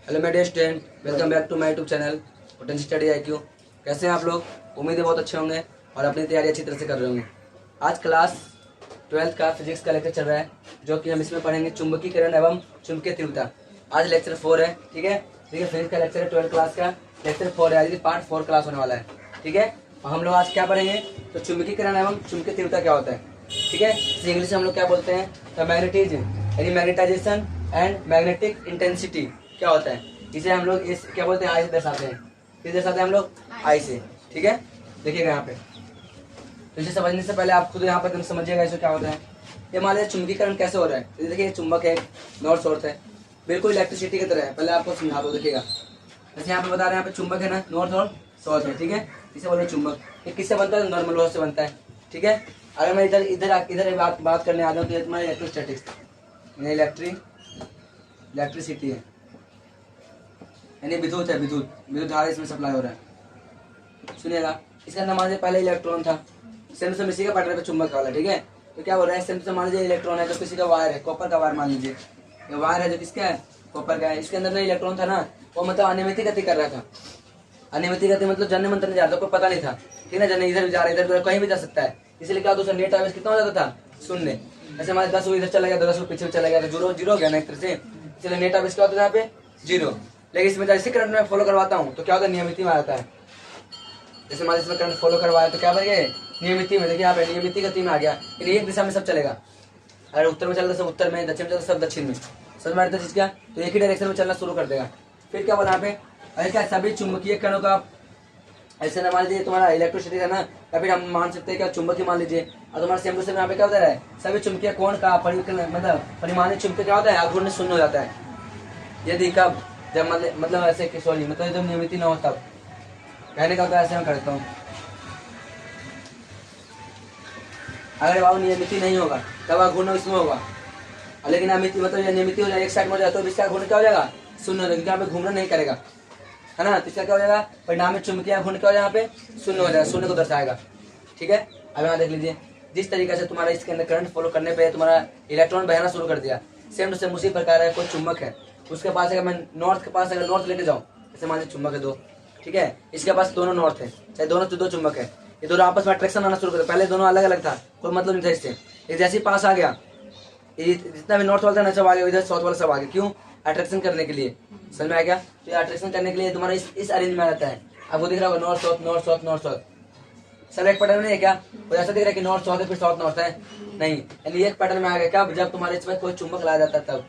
Hello my dear student, welcome back to my YouTube channel potential study IQ। कैसे हैं आप लोग? उम्मीद है बहुत अच्छे होंगे और अपनी तैयारी अच्छी तरह से कर रहे होंगे। आज क्लास 12th का फिजिक्स का लेक्चर चल रहा है, जो कि हम इसमें पढ़ेंगे चुंबकीकरण एवं चुंबकीय तीव्रता। आज लेक्चर 4 है, ठीक है। देखिए फिजिक्स का लेक्चर है, 12th क्लास का लेक्चर 4 है। आज पार्ट 4 क्लास होने वाला है, ठीक है। और हम लोग आज क्या पढ़ेंगे, तो चुंबकीकरण एवं चुंबकीय तीव्रता क्या होता है, ठीक है। इसे इंग्लिश में हम लोग क्या बोलते हैं, तो मैग्नेटिज्म यानी मैग्नेटाइजेशन एंड मैग्नेटिक इंटेंसिटी क्या होता है, इसे हम लोग इस क्या बोलते हैं, आई से दर्शाते हैं। किस दर्शाते हैं हम लोग? आई से, ठीक है। देखिएगा यहाँ पे, तो इसे समझने से पहले आप खुद यहाँ पर समझिएगा इसको क्या होता है। ये मान लीजिए चुंबकीकरण कैसे हो रहा है। तो देखिए चुंबक है, नॉर्थ साउथ है, बिल्कुल इलेक्ट्रिसिटी की तरह है। पहले आपको समझा दो, देखिएगा जैसे यहाँ पे बता रहे हैं, यहाँ पे चुंबक है ना, नॉर्थ और साउथ है, ठीक है। इसे बोलते हैं चुंबक। ये किससे बनता है? नॉर्मल लॉ से बनता है, ठीक है। अगर मैं इधर इधर इधर बात करने आ जाऊँ तो ये तुम्हारा इलेक्ट्रोस्टैटिक्स इलेक्ट्रिसिटी है, यानी विद्युत है, विद्युत धारा इसमें सप्लाई हो रहा है। सुनिएगा, इसके अंदर मान लीजिए पहले इलेक्ट्रॉन था, सेम इसी का पैटर्न पे चुंबक वाला, ठीक है। तो क्या हो रहा है, सेम मान लीजिए इलेक्ट्रॉन है, तो किसी का वायर है, कॉपर का वायर मान लीजिए, ये वायर है जो किसका है, कॉपर का है। इसके अंदर जो इलेक्ट्रॉन था ना, वो मतलब अनियमित गति कर रहा था। अनियमित गति मतलब जन्य मंत्र नहीं जा रहा था, कोई पता नहीं था, ठीक है। जन्य इधर भी जा रहा है, इधर कहीं भी जा सकता है। इसलिए क्या होता है, नेट आवेश कितना हो जाता था, शून्य। ऐसे हमारे 10 इधर चला गया, 10 पीछे चला गया, तो जीरो हो गया ना एक तरह से। इसलिए नेट आवेश क्या होता है यहाँ पे, जीरो। लेकिन इसमें जैसे करंट में फॉलो करवाता हूँ तो क्या होता है, नियमित में आता है। जैसे मान इसमें करंट फॉलो करवाया तो क्या बन गया, नियमित में। देखिए यहाँ पे नियमित गति में आ गया, एक दिशा में सब चलेगा। अगर उत्तर में चलता सब उत्तर में, दक्षिण में चलता सब दक्षिण में, समझ में आता चीज क्या, तो एक ही डायरेक्शन में चलना शुरू कर देगा। फिर क्या बोला यहाँ पे, अरे क्या सभी चुंबकीय कणों का ऐसे ना मान लीजिए तुम्हारा इलेक्ट्रिसिटी है ना, या फिर हम मान सकते हैं क्या चुंबक ही मान लीजिए। और तुम्हारा सेम टू सेम यहाँ पे क्या होता है, सभी चुंबकीय कोण का मतलब परिमाणी चुंबकीय क्या होता है, आघूर्ण शून्य हो जाता है। यदि कब, जब मतलब ऐसे सॉरी मतलब जब नियमित न हो तब। कहने का होता है, ऐसे मैं करता हूँ, अगर बाबू नियमित नहीं होगा तब आघूर्ण इसमें होगा, लेकिन अमित मतलब नियमित हो जाए, एक साइड में हो जाए तो इसका आघूर्ण क्या हो जाएगा, शून्य हो जाएगा, यहाँ पे घूमना नहीं करेगा, है ना। तो इसका क्या हो जाएगा, परिणामी चुंबकीय आघूर्ण क्या हो जाएगा, यहाँ पे शून्य हो जाएगा, शून्य को दर्शाएगा, ठीक है। अब यहाँ देख लीजिए, जिस तरीके से तुम्हारा इसके अंदर करंट फॉलो करने पे तुम्हारा इलेक्ट्रॉन बहना शुरू कर दिया, सेम टू सेम उसी प्रकार है। कोई चुंबक है, उसके पास अगर मैं नॉर्थ के पास अगर नॉर्थ लेके जाऊँ, जैसे मान लीजिए चुंबक है दो, ठीक है। इसके पास दोनों नॉर्थ है, चाहे दोनों दो चुंबक है, ये दोनों आपस में अट्रैक्शन आना शुरू कर। पहले दोनों अलग अलग था, कोई मतलब नहीं था इससे। ये जैसे ही पास आ गया, जितना भी नॉर्थ वाला था ना सब आ गया, इधर साउथ वाला सब आ गया। क्यों? अट्रैक्शन करने के लिए, समझ में आ गया। तो ये अट्रैक्शन करने के लिए तुम्हारा इस अरेंज में रहता है। अब वो दिख रहा होगा north south north south north south, सब एक पैटर्न में है क्या? वो ऐसा दिख रहा है कि नॉर्थ साउथ है फिर साउथ नॉर्थ है, नहीं, यानी एक पैटर्न में आ गया। क्या? जब तुम्हारे इसमें कोई चुंबक लाया जाता है तब,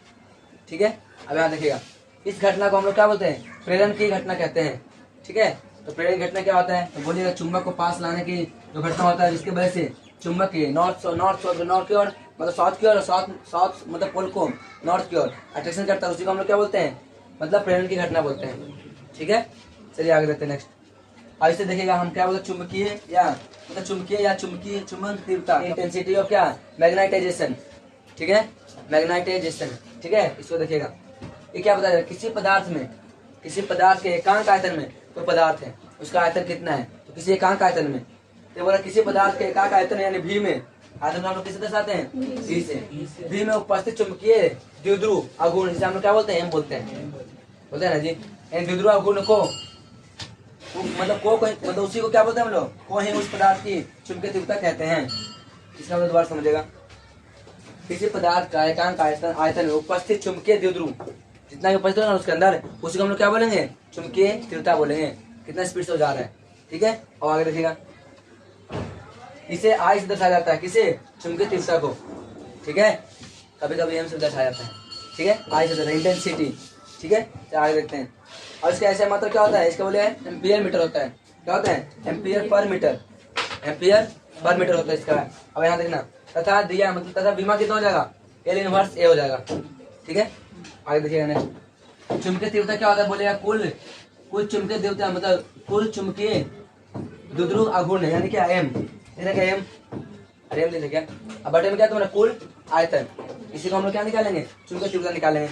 ठीक है। अब यहाँ देखिएगा, इस घटना को हम लोग क्या बोलते हैं, प्रेरण की घटना कहते हैं, ठीक है। तो प्रेरण घटना क्या होता है, तो बोलिएगा चुंबक को पास लाने की जो घटना होता है, जिसकी वजह से चुंबक की नॉर्थ की ओर मतलब साउथ की ओर, साउथ मतलब पोल को नॉर्थ की ओर अट्रैक्शन करता है, उसी को हम लोग क्या बोलते हैं, मतलब प्रेरण की घटना बोलते हैं, ठीक है। चलिए आगे देखते हैं नेक्स्ट। अब इसे देखिएगा हम क्या बोलते हैं, चुंबकीय या चुंबक तीव्रता, इंटेंसिटी ऑफ क्या, मैग्नेटाइजेशन, ठीक है, मैग्नेटाइजेशन, ठीक है। इसको देखिएगा, ये क्या बताया, किसी पदार्थ के एकांक आयतन में कोई पदार्थ है, उसका आयतन कितना है, तो किसी एकांक आयतन में, तो बोला किसी पदार्थ के एकांक आयतन यानी भी में, आयतन हम लोग किसे दर्शाते हैं, भी से। भी में उपस्थित चुंबकीय द्विध्रुव आघूर्ण, जिसे हम लोग क्या बोलते हैं, बोलते हैं ना जी। द्विध्रुव आघूर्ण को मतलब उसी को क्या बोलते हैं हम लोग, को ही उस पदार्थ की चुंबकीय तीव्रता कहते हैं। इसका मतलब दोबारा समझेगा, किसी पदार्थ का एकांक आयतन में उपस्थित चुंबकीय द्विध्रुव जितना भी उपस्थित है ना उसके अंदर, उसी को हम लोग क्या बोलेंगे, चुंबकीय तीव्रता बोलेंगे। कितना स्पीड से हो जा रहा है, ठीक है। और आगे देखिएगा, इसे आई से दर्शाया जाता है, किसे, चुंबकीय तीव्रता को, ठीक है। कभी कभी एम से दर्शाया जाता है, ठीक है, आई से इंटेंसिटी, ठीक है। तो आगे देखते हैं। और इसका ऐसा मतलब क्या होता है, इसका बोले एम्पियर मीटर होता है, क्या होता है, एम्पियर पर मीटर होता है इसका। अब यहाँ देखना, तथा दिया मतलब तथा बीमा कितना हो जाएगा, L इनवर्स A हो जाएगा, ठीक है। आगे देखिएगा नेक्स्ट, चुंबकीय तीव्रता क्या होता है, बोलेगा कुल चुंबकीय तीव्रता मतलब कुल चुंबकीय द्विध्रुव आघूर्ण यानी क्या, एम, एम अरे ले क्या। अब बटे में क्या तुम्हारा कुल आयतन, इसी को हम लोग क्या निकालेंगे, चुंबकीय तीव्रता निकालेंगे,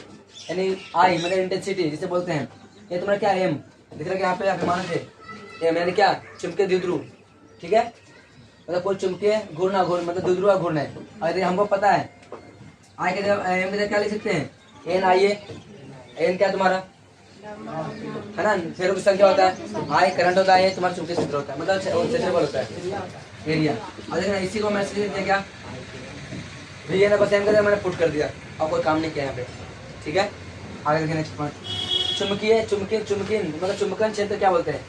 यानी आई मतलब इंटेंसिटी जिसे बोलते हैं। ये तुम्हारा क्या, एम दिख रहा है यहाँ पे मान से एम, यानी क्या, चुंबकीय द्विध्रुव, ठीक है। मतलब कुल चुंबकीय घूर्ण आघूर्ण मतलब द्विध्रुव आघूर्ण है। और हमको पता है आई के जब एम के क्या लिख सकते हैं, एन आई ए, एन क्या तुम्हारा है ना। फेरो की संख्या होता है, आई करंट होता है, ये तुम्हारा चुंबकीय क्षेत्र होता है, मतलब क्षेत्रफल होता है एरिया। और देखना इसी को मैसेज देते क्या ये ना बस एम कर मैंने पुट कर दिया, अब कोई काम नहीं किया यहाँ पे, ठीक है। आगे देखिए नेक्स्ट पॉइंट, चुंबकीय चुंबकीय चुंबकीय मतलब चुंबकन क्षेत्र क्या बोलते हैं,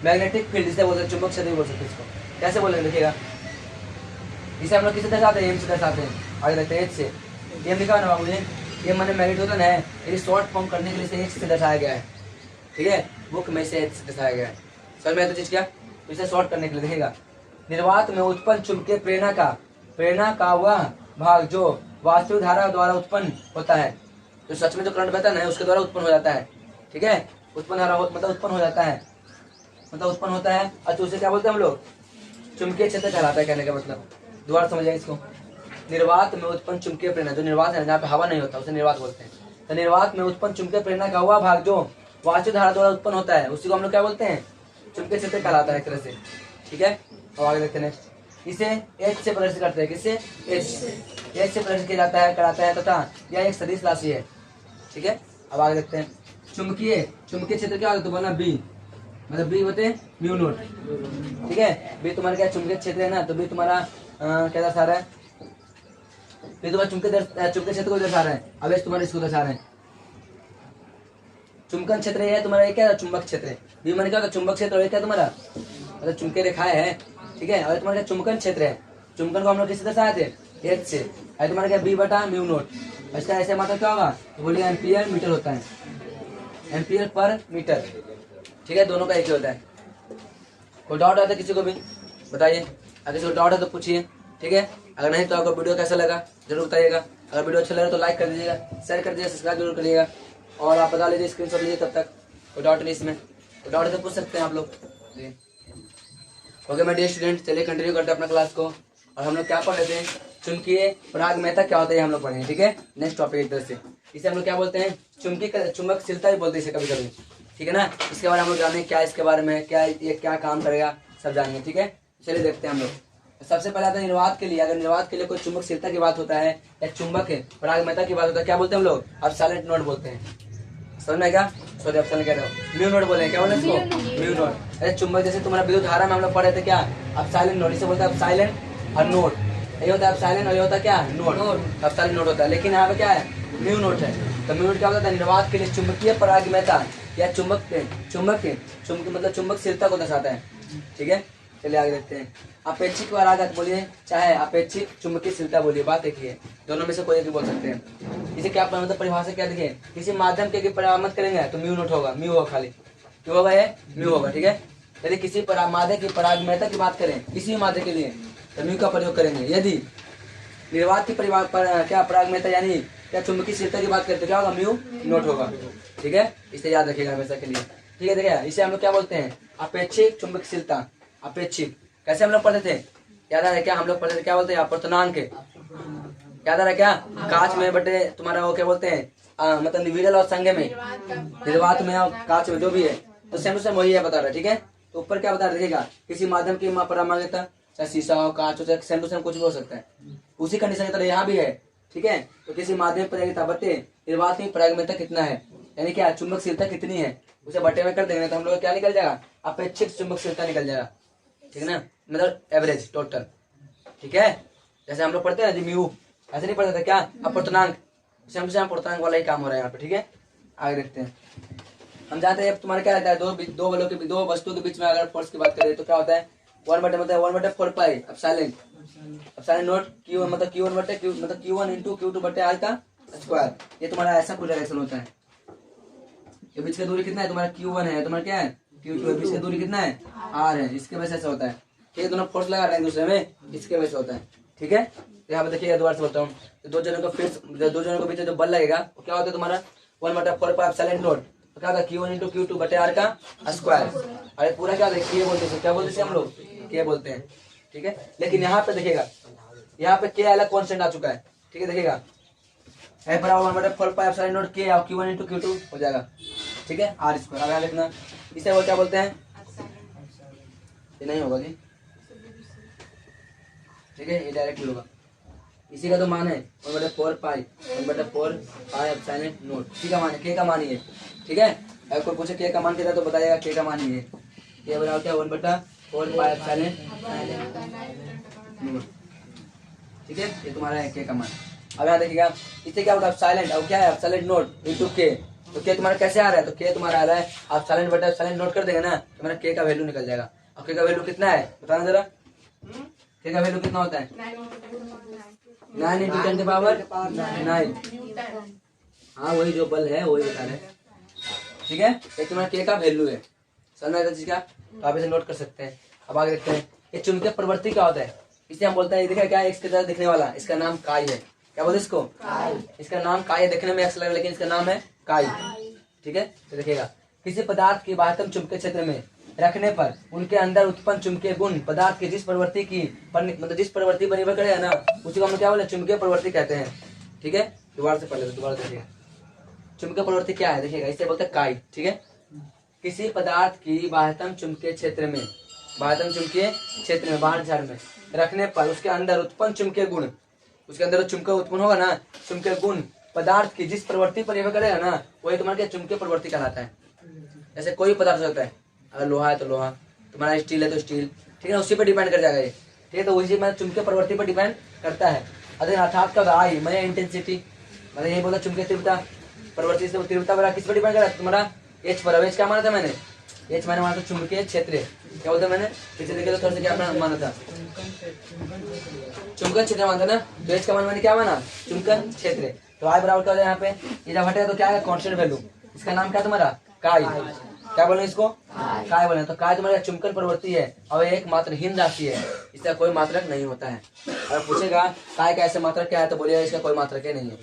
मैग्नेटिक फील्ड जिसे बोलते हैं, चुंबक क्षेत्र भी बोल सकते हैं इसको। कैसे बोलेंगे देखिएगा, इसे हम लोग किसे दर्शाते हैं, एम से दर्शाते हैं। आगे देखते हैं एच से, एम लिखा है ना बाबू जी, ये मैंने मैग्नेटोन है, ये शॉर्ट फॉर्म करने के लिए इसे एच से दर्शाया गया है, ठीक है, बुक में से एच से दर्शाया गया है। समझ में आया तो चीज क्या, तो इसे शॉर्ट करने के लिए देखिएगा, निर्वात में उत्पन्न चुंबकीय प्रेरणा का वह भाग जो वास्तविक धारा द्वारा उत्पन्न होता है, जो सच में जो करंट बहता है उसके द्वारा उत्पन्न हो जाता है, ठीक है, उत्पन्न धारा मतलब उत्पन्न हो जाता है, मतलब उत्पन्न होता है। अच्छा उसे क्या बोलते हैं हम लोग, चुंबकीय क्षेत्र कहलाता है, कहने का मतलब दोबारा समझिए इसको। निर्वात में उत्पन्न चुंबकीय प्रेरणा, जो निर्वात है जहाँ पे हवा नहीं होता उसे निर्वात बोलते हैं, तो निर्वात में उत्पन्न चुंबकीय प्रेरणा का हुआ भाग जो वास्तविक धारा द्वारा उत्पन्न होता है उसी को हम लोग क्या बोलते हैं, चुंबकीय क्षेत्र कहलाता है एक तरह से, ठीक है। और आगे देखते हैं नेक्स्ट, इसे एच से प्रदर्शित करते हैं, किससे, एच से प्रदर्शित किया जाता है, कराता है तथा यह एक सदिश राशि है, ठीक है। अब आगे देखते हैं, चुंबकीय क्षेत्र क्या होता है, तो बोलना बी, मतलब बी होते हैं म्यू नोट, ठीक है। बी तुम्हारा क्या चुंबकीय क्षेत्र है ना, तो बी तुम्हारा क्या दर्शा रहा है, बी तुम्हारा चुंबकीय क्षेत्र को दर्शा रहा है, अब एच तुम्हारा इसको दर्शा रहे हैं। चुंबकन क्षेत्र है तुम्हारा, ये क्या चुंबक क्षेत्र है, बी मैंने क्या होता है चुंबक क्षेत्र, और ये क्या तुम्हारा मतलब चुंबकीय रेखाएं है, ठीक है। और तुम्हारा क्या चुंबकन क्षेत्र है, चुंबकन को हम लोग किससे दर्शाए थे, एच से, है तुम्हारा क्या बी बटा म्यू नोट, इसका ऐसे मतलब क्या होगा, तो बोलिए एम्पियर मीटर होता है, एम्पियर पर मीटर, ठीक है, दोनों का एक ही होता है। कोई डाउट आता है किसी को भी बताइए, अगर किसी को डाउट है तो पूछिए, ठीक है। अगर नहीं तो आपको वीडियो कैसा लगा जरूर बताइएगा, अगर वीडियो अच्छा लगा तो लाइक कर दीजिएगा, शेयर कर दीजिएगा, सब्सक्राइब जरूर करिएगा, और आप बता लीजिए स्क्रीनशॉट लीजिए तब तक। कोई डाउट नहीं इसमें, कोई डाउट है तो पूछ सकते हैं आप लोग। ओके माय डियर स्टूडेंट, चलिए कंटिन्यू करते हैं अपना क्लास को, और हम लोग क्या पढ़ लेते हैं, चुंबकीय परागम्यता क्या होता है हम लोग पढ़ेंगे, ठीक है। नेक्स्ट टॉपिक एक तरह से, इसे हम लोग क्या बोलते हैं, चुंबकशीलता भी बोलते हैं इसे कभी कभी, ठीक है ना। इसके बारे में हम लोग जानेंगे क्या इसके बारे में, क्या ये क्या काम करेगा सब जानेंगे, ठीक है। चलिए देखते हैं हम लोग। सबसे पहले आता है निर्वात के लिए, अगर निर्वात के लिए कोई चुंबकशीलता की बात होता है या चुंबक परागम्यता की बात होता है, क्या बोलते हैं हम लोग, अब साइलेंट नोट बोलते हैं, समझ में क्या, सॉरी अब कह रहे हो म्यू नोट बोले, क्या बोले इसको, म्यू नोट। अरे चुंबक जैसे तुम्हारा विद्युत धारा में हम लोग पढ़े थे क्या, अब साइलेंट नोट, इसे बोलते हैं अब साइलेंट और नोट, ये होता है अब साइलेंट और ये होता है क्या नोट, अब साइलेंट नोट होता है, लेकिन यहाँ पे क्या है म्यू नोट है। तो म्यू नोट क्या होता है, निर्वात के लिए चुंबकीय परागम्यता या चुंबक मतलब चुंबकशीलता को दर्शाता है, ठीक है। चलिए आगे देखते हैं, अपेक्षिक परागत बोलिए चाहे अपेक्षिक चुंबकीयशीलता बोलिए, बात एक ही है, दोनों में से कोई एक भी बोल सकते हैं। इसे क्या मतलब परिभाषा क्या देखिए, किसी माध्यम के परागमत करेंगे तो म्यू नोट होगा, म्यू होगा, खाली क्यों होगा ये म्यू होगा, ठीक है। यदि किसी माध्य की परागम्यता की बात करें किसी माध्य के लिए तो म्यू का प्रयोग करेंगे, यदि निर्वात की क्या परागम्यता यानी क्या चुंबकीयशीलता की बात करते क्या होगा, म्यू नोट होगा, ठीक है। इसे याद रखिएगा हमेशा के लिए, ठीक है। देखिए इसे हम लोग क्या बोलते हैं, अपेक्षिक चुंबकशीलता, अपेक्षिक कैसे हम लोग पढ़ते थे, याद आ रहा है क्या, हम लोग पढ़ते थे क्या बोलते हैं, अपर्तनांक, याद आ रहा है क्या, कांच में बटे तुम्हारा वो क्या बोलते हैं मतलब निविडल और संघ में, निर्वात में और कांच में जो भी है, तो सेम टू सेम वही है बता रहा है, ठीक है। तो ऊपर क्या बता रहा देखिएगा, किसी माध्यम की परागम्यता चाहे शीशा हो कांच हो चाहे सेम टू सेम कुछ भी हो सकता है, उसी कंडीशन की तरह यहाँ भी है, ठीक है। तो किसी माध्यम परागम्यता बटे निर्वात की परागम्यता कितना है, यानी क्या चुंबकशीलता कितनी है, उसे बटे में कर देंगे तो हम लोग क्या निकल जाएगा, अपेक्षिक चुंबकशीलता निकल जाएगा, ठीक है ना, मतलब एवरेज टोटल, ठीक है। जैसे हम लोग पढ़ते हैं म्यू, ऐसे नहीं पढ़ते थे क्या, अपर्तनांक, अपर्तनांक वाला ही काम हो रहा है यहाँ पे, ठीक है। आगे देखते हैं, हम जानते हैं तुम्हारा क्या रहता है, दो बलों के दो वस्तुओं के बीच में अगर फोर्स की बात करें तो क्या होता है, 1/4 पाई अब साइलेंट नोट क्यू, मतलब Q1 बटे क्यू मतलब Q1 इंटू Q2 बटे आर का स्क्वायर, ये तुम्हारा ऐसा कुछ डायरेक्शन होता है। ये बीच का दूरी कितना है तुम्हारा, Q1 है, तुम्हारा क्या है Q2 है, बीच का दूरी कितना है R है, इसके वजह से ऐसा होता है, ठीक है। दोनों फोर्स लगा रहे हैं दूसरे में, इसके वजह से होता है, ठीक है। यहाँ पे देखिए दोबारा से बताऊँ, दो जनों के बीच जो बल लगेगा वो क्या होता है तुम्हारा 1/4 पाई साइलेंट नोट, तो क्या होता है Q1 इंटू Q2 बटे आर का स्क्वायर, अरे पूरा क्या होता है के बोलते हैं, क्या बोलते हैं हम लोग के बोलते हैं, ठीक है। लेकिन यहाँ पे देखिएगा, यहाँ पे के अलग कॉन्स्टेंट आ चुका है, ठीक है। देखिएगा है बराबर 1/4 पाई साइलेंट नोट के और Q1 इंटू Q2 हो जाएगा, ठीक है, आर स्क्वायर। अब यहाँ लिखना, इसे वो क्या बोलते हैं, ये नहीं होगा जी, ठीक है, ये डायरेक्ट होगा, इसी का तो मान है 1/4 पाई एप्सिलॉन नोट, ठीक है, मान के का मान ही है, ठीक है। अगर कोई पूछे के का मान कितना तो बताइएगा के का मान ये के बराबर क्या 1/4 पाई एप्सिलॉन। ठीक है, ये तुम्हारा है के का मान। अब यहाँ देखिएगा इससे क्या होगा एप्सिलॉन, अब क्या है एप्सिलॉन नोट इनटू के, तो के तुम्हारा कैसे आ रहा है, तो के तुम्हारा आ रहा है एप्सिलॉन बटा एप्सिलॉन नोट कर देंगे ना, तो मेरा के का वैल्यू निकल जाएगा। अब के का वैल्यू कितना है बताना जरा, के का वैल्यू कितना होता है 9 × 10⁹ 9। हाँ वही जो बल है वही बता रहे हैं। ठीक है, ये तुम्हारा के का वैल्यू है, समझ में चीज का, तो आप इसे नोट कर सकते हैं। अब आगे देखते हैं ये चुंबकीय प्रवृत्ति क्या होता है, इसे हम बोलते हैं देखा क्या है इसके तरह दिखने वाला, इसका नाम काई है। क्या बोलते इसको, इसका नाम काई है, देखने में ऐसा लग रहा है लेकिन इसका नाम है काई। ठीक है, तो देखिएगा किसी पदार्थ की बाह्यतम चुंबकीय क्षेत्र में रखने पर उनके अंदर उत्पन्न चुंबकीय गुण पदार्थ की जिस प्रवृत्ति की मतलब जिस प्रवृत्ति पर निर्भर करेगा ना उसी को हम क्या बोले चुंबकीय प्रवृत्ति कहते हैं। ठीक है, दोबारा से पढ़ दोबारा देखिएगा चुंबकीय प्रवृत्ति क्या है, देखिएगा इसे बोलते हैं काई। ठीक है, किसी पदार्थ की बाह्यतम चुंबकीय क्षेत्र में बाहर झाड़ में रखने पर उसके अंदर उत्पन्न चुंबकीय गुण, उसके अंदर चुंबकीय उत्पन्न होगा ना चुंबकीय गुण पदार्थ की जिस प्रवृत्ति पर निर्भर करेगा ना वही तुम्हारा चुंबकीय प्रवृत्ति कहलाता है। जैसे कोई पदार्थ होता है, अगर लोहा है तो लोहा, तुम्हारा स्टील है तो स्टील, ठीक है ना, उसी पर डिपेंड कर जाएगा ये। ठीक है, तो उसी में चुंबकीय प्रवृत्ति पर डिपेंड करता है। अर्थात का आई मैंने इंटेंसिटी मतलब यही बोला चुंबकीय तीव्रता प्रवृत्ति से तीव्रता बड़ा किस पर डिपेंड कर रहा है तुम्हारा एच पर। एच क्या माना था मैंने, एच मैंने माना था चुंबकीय क्षेत्र, क्या बोलता मैंने पीछे देखे तो थोड़ा सा क्या माना था चुंबकन क्षेत्र माना था ना, तो एच का मान मैंने क्या माना चुंबकन क्षेत्र। तो आई बराबर क्या हो जाए यहाँ पे ये जब हटेगा तो क्या है कांस्टेंट वैल्यू, इसका नाम क्या तुम्हारा काई, क्या बोले इसको काय बोले, तो काय तुम्हारा चुंबकन प्रवृत्ति है और एक मात्रहीन राशि है, इसका कोई मात्रक नहीं होता है। अगर पूछेगा काय का ऐसे मात्रक क्या है तो बोलिएगा इसका कोई मात्रक है नहीं है।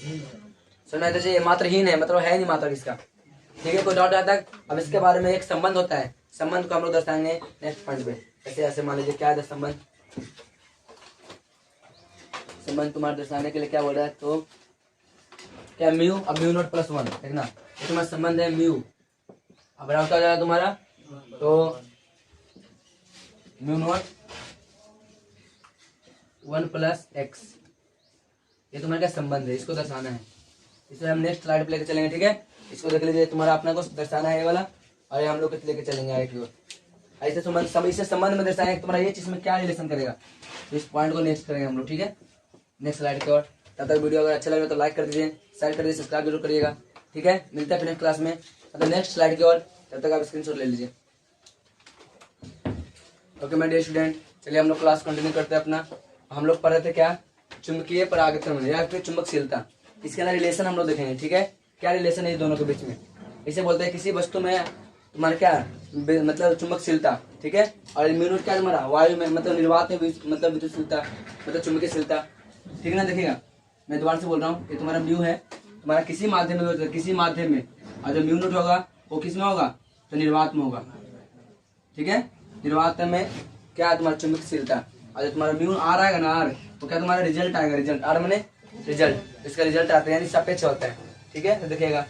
सुना तो ये मात्रहीन है मतलब है नहीं मात्रक इसका। ठीक है, कोई डाउट आता है। अब इसके बारे में एक संबंध होता है, संबंध को हम लोग दर्शाएंगे नेक्स्ट पॉइंट में। ऐसे ऐसे मान लीजिए क्या है संबंध, संबंध तुम्हारे दर्शाने के लिए क्या बोल रहा है तो क्या म्यू, अब म्यू नॉट +1 देखना ये तुम्हारा संबंध है म्यू। अब बराबर क्या हो जाएगा तुम्हारा तो म्यू नॉट 1 + x, ये तुम्हारा क्या संबंध है, इसको दर्शाना है। इसे हम नेक्स्ट स्लाइड पे लेके चलेंगे। ठीक है, इसको देख लीजिए तुम्हारा अपना को दर्शाना है ये वाला और ये हम लोग लेके चलेंगे आगे की ओर। ऐसे संबंध में दर्शाएंगे तुम्हारा ये चीज में क्या रिलेशन करेगा, तो इस पॉइंट को नेक्स्ट करेंगे हम लोग। ठीक है, नेक्स्ट स्लाइड की ओर। तब तक वीडियो अगर अच्छा लगे तो लाइक कर दीजिए, शेयर कर दीजिए, सब्सक्राइब जरूर करिएगा। ठीक है, मिलता है फिर नेक्स्ट क्लास में, मतलब नेक्स्ट स्लाइड की ओर। तब तक आप स्क्रीनशॉट ले लीजिए। ओके माय डियर स्टूडेंट, चलिए हम लोग क्लास कंटिन्यू करते हैं अपना। हम लोग पढ़ रहे थे क्या चुंबकीय परागकण या फिर चुंबकशीलता, इसके अंदर रिलेशन हम लोग देखेंगे। ठीक है, क्या रिलेशन है ये दोनों के बीच में, इसे बोलते हैं किसी वस्तु में तुम्हारा क्या मतलब चुंबकशीलता। ठीक है, और म्यू क्या तुम्हारा वायु में मतलब निर्वात में मतलब विद्युतशीलता मतलब चुंबकीयशीलता। ठीक है ना, देखिएगा मैं दोबारा से बोल रहा हूँ, ये तुम्हारा म्यू है तुम्हारा किसी माध्यम में, किसी माध्यम में, और जो म्यू नोट होगा वो किस में होगा तो निर्वात में होगा। ठीक है, निर्वात में क्या तुम्हारा चुंबकशीलता, और जो तुम्हारा म्यू आर आएगा ना आर, तो क्या तुम्हारा रिजल्ट आएगा, रिजल्ट आर मैंने रिजल्ट, इसका रिजल्ट आता है यानी सापेक्ष होता है। ठीक है, तो देखिएगा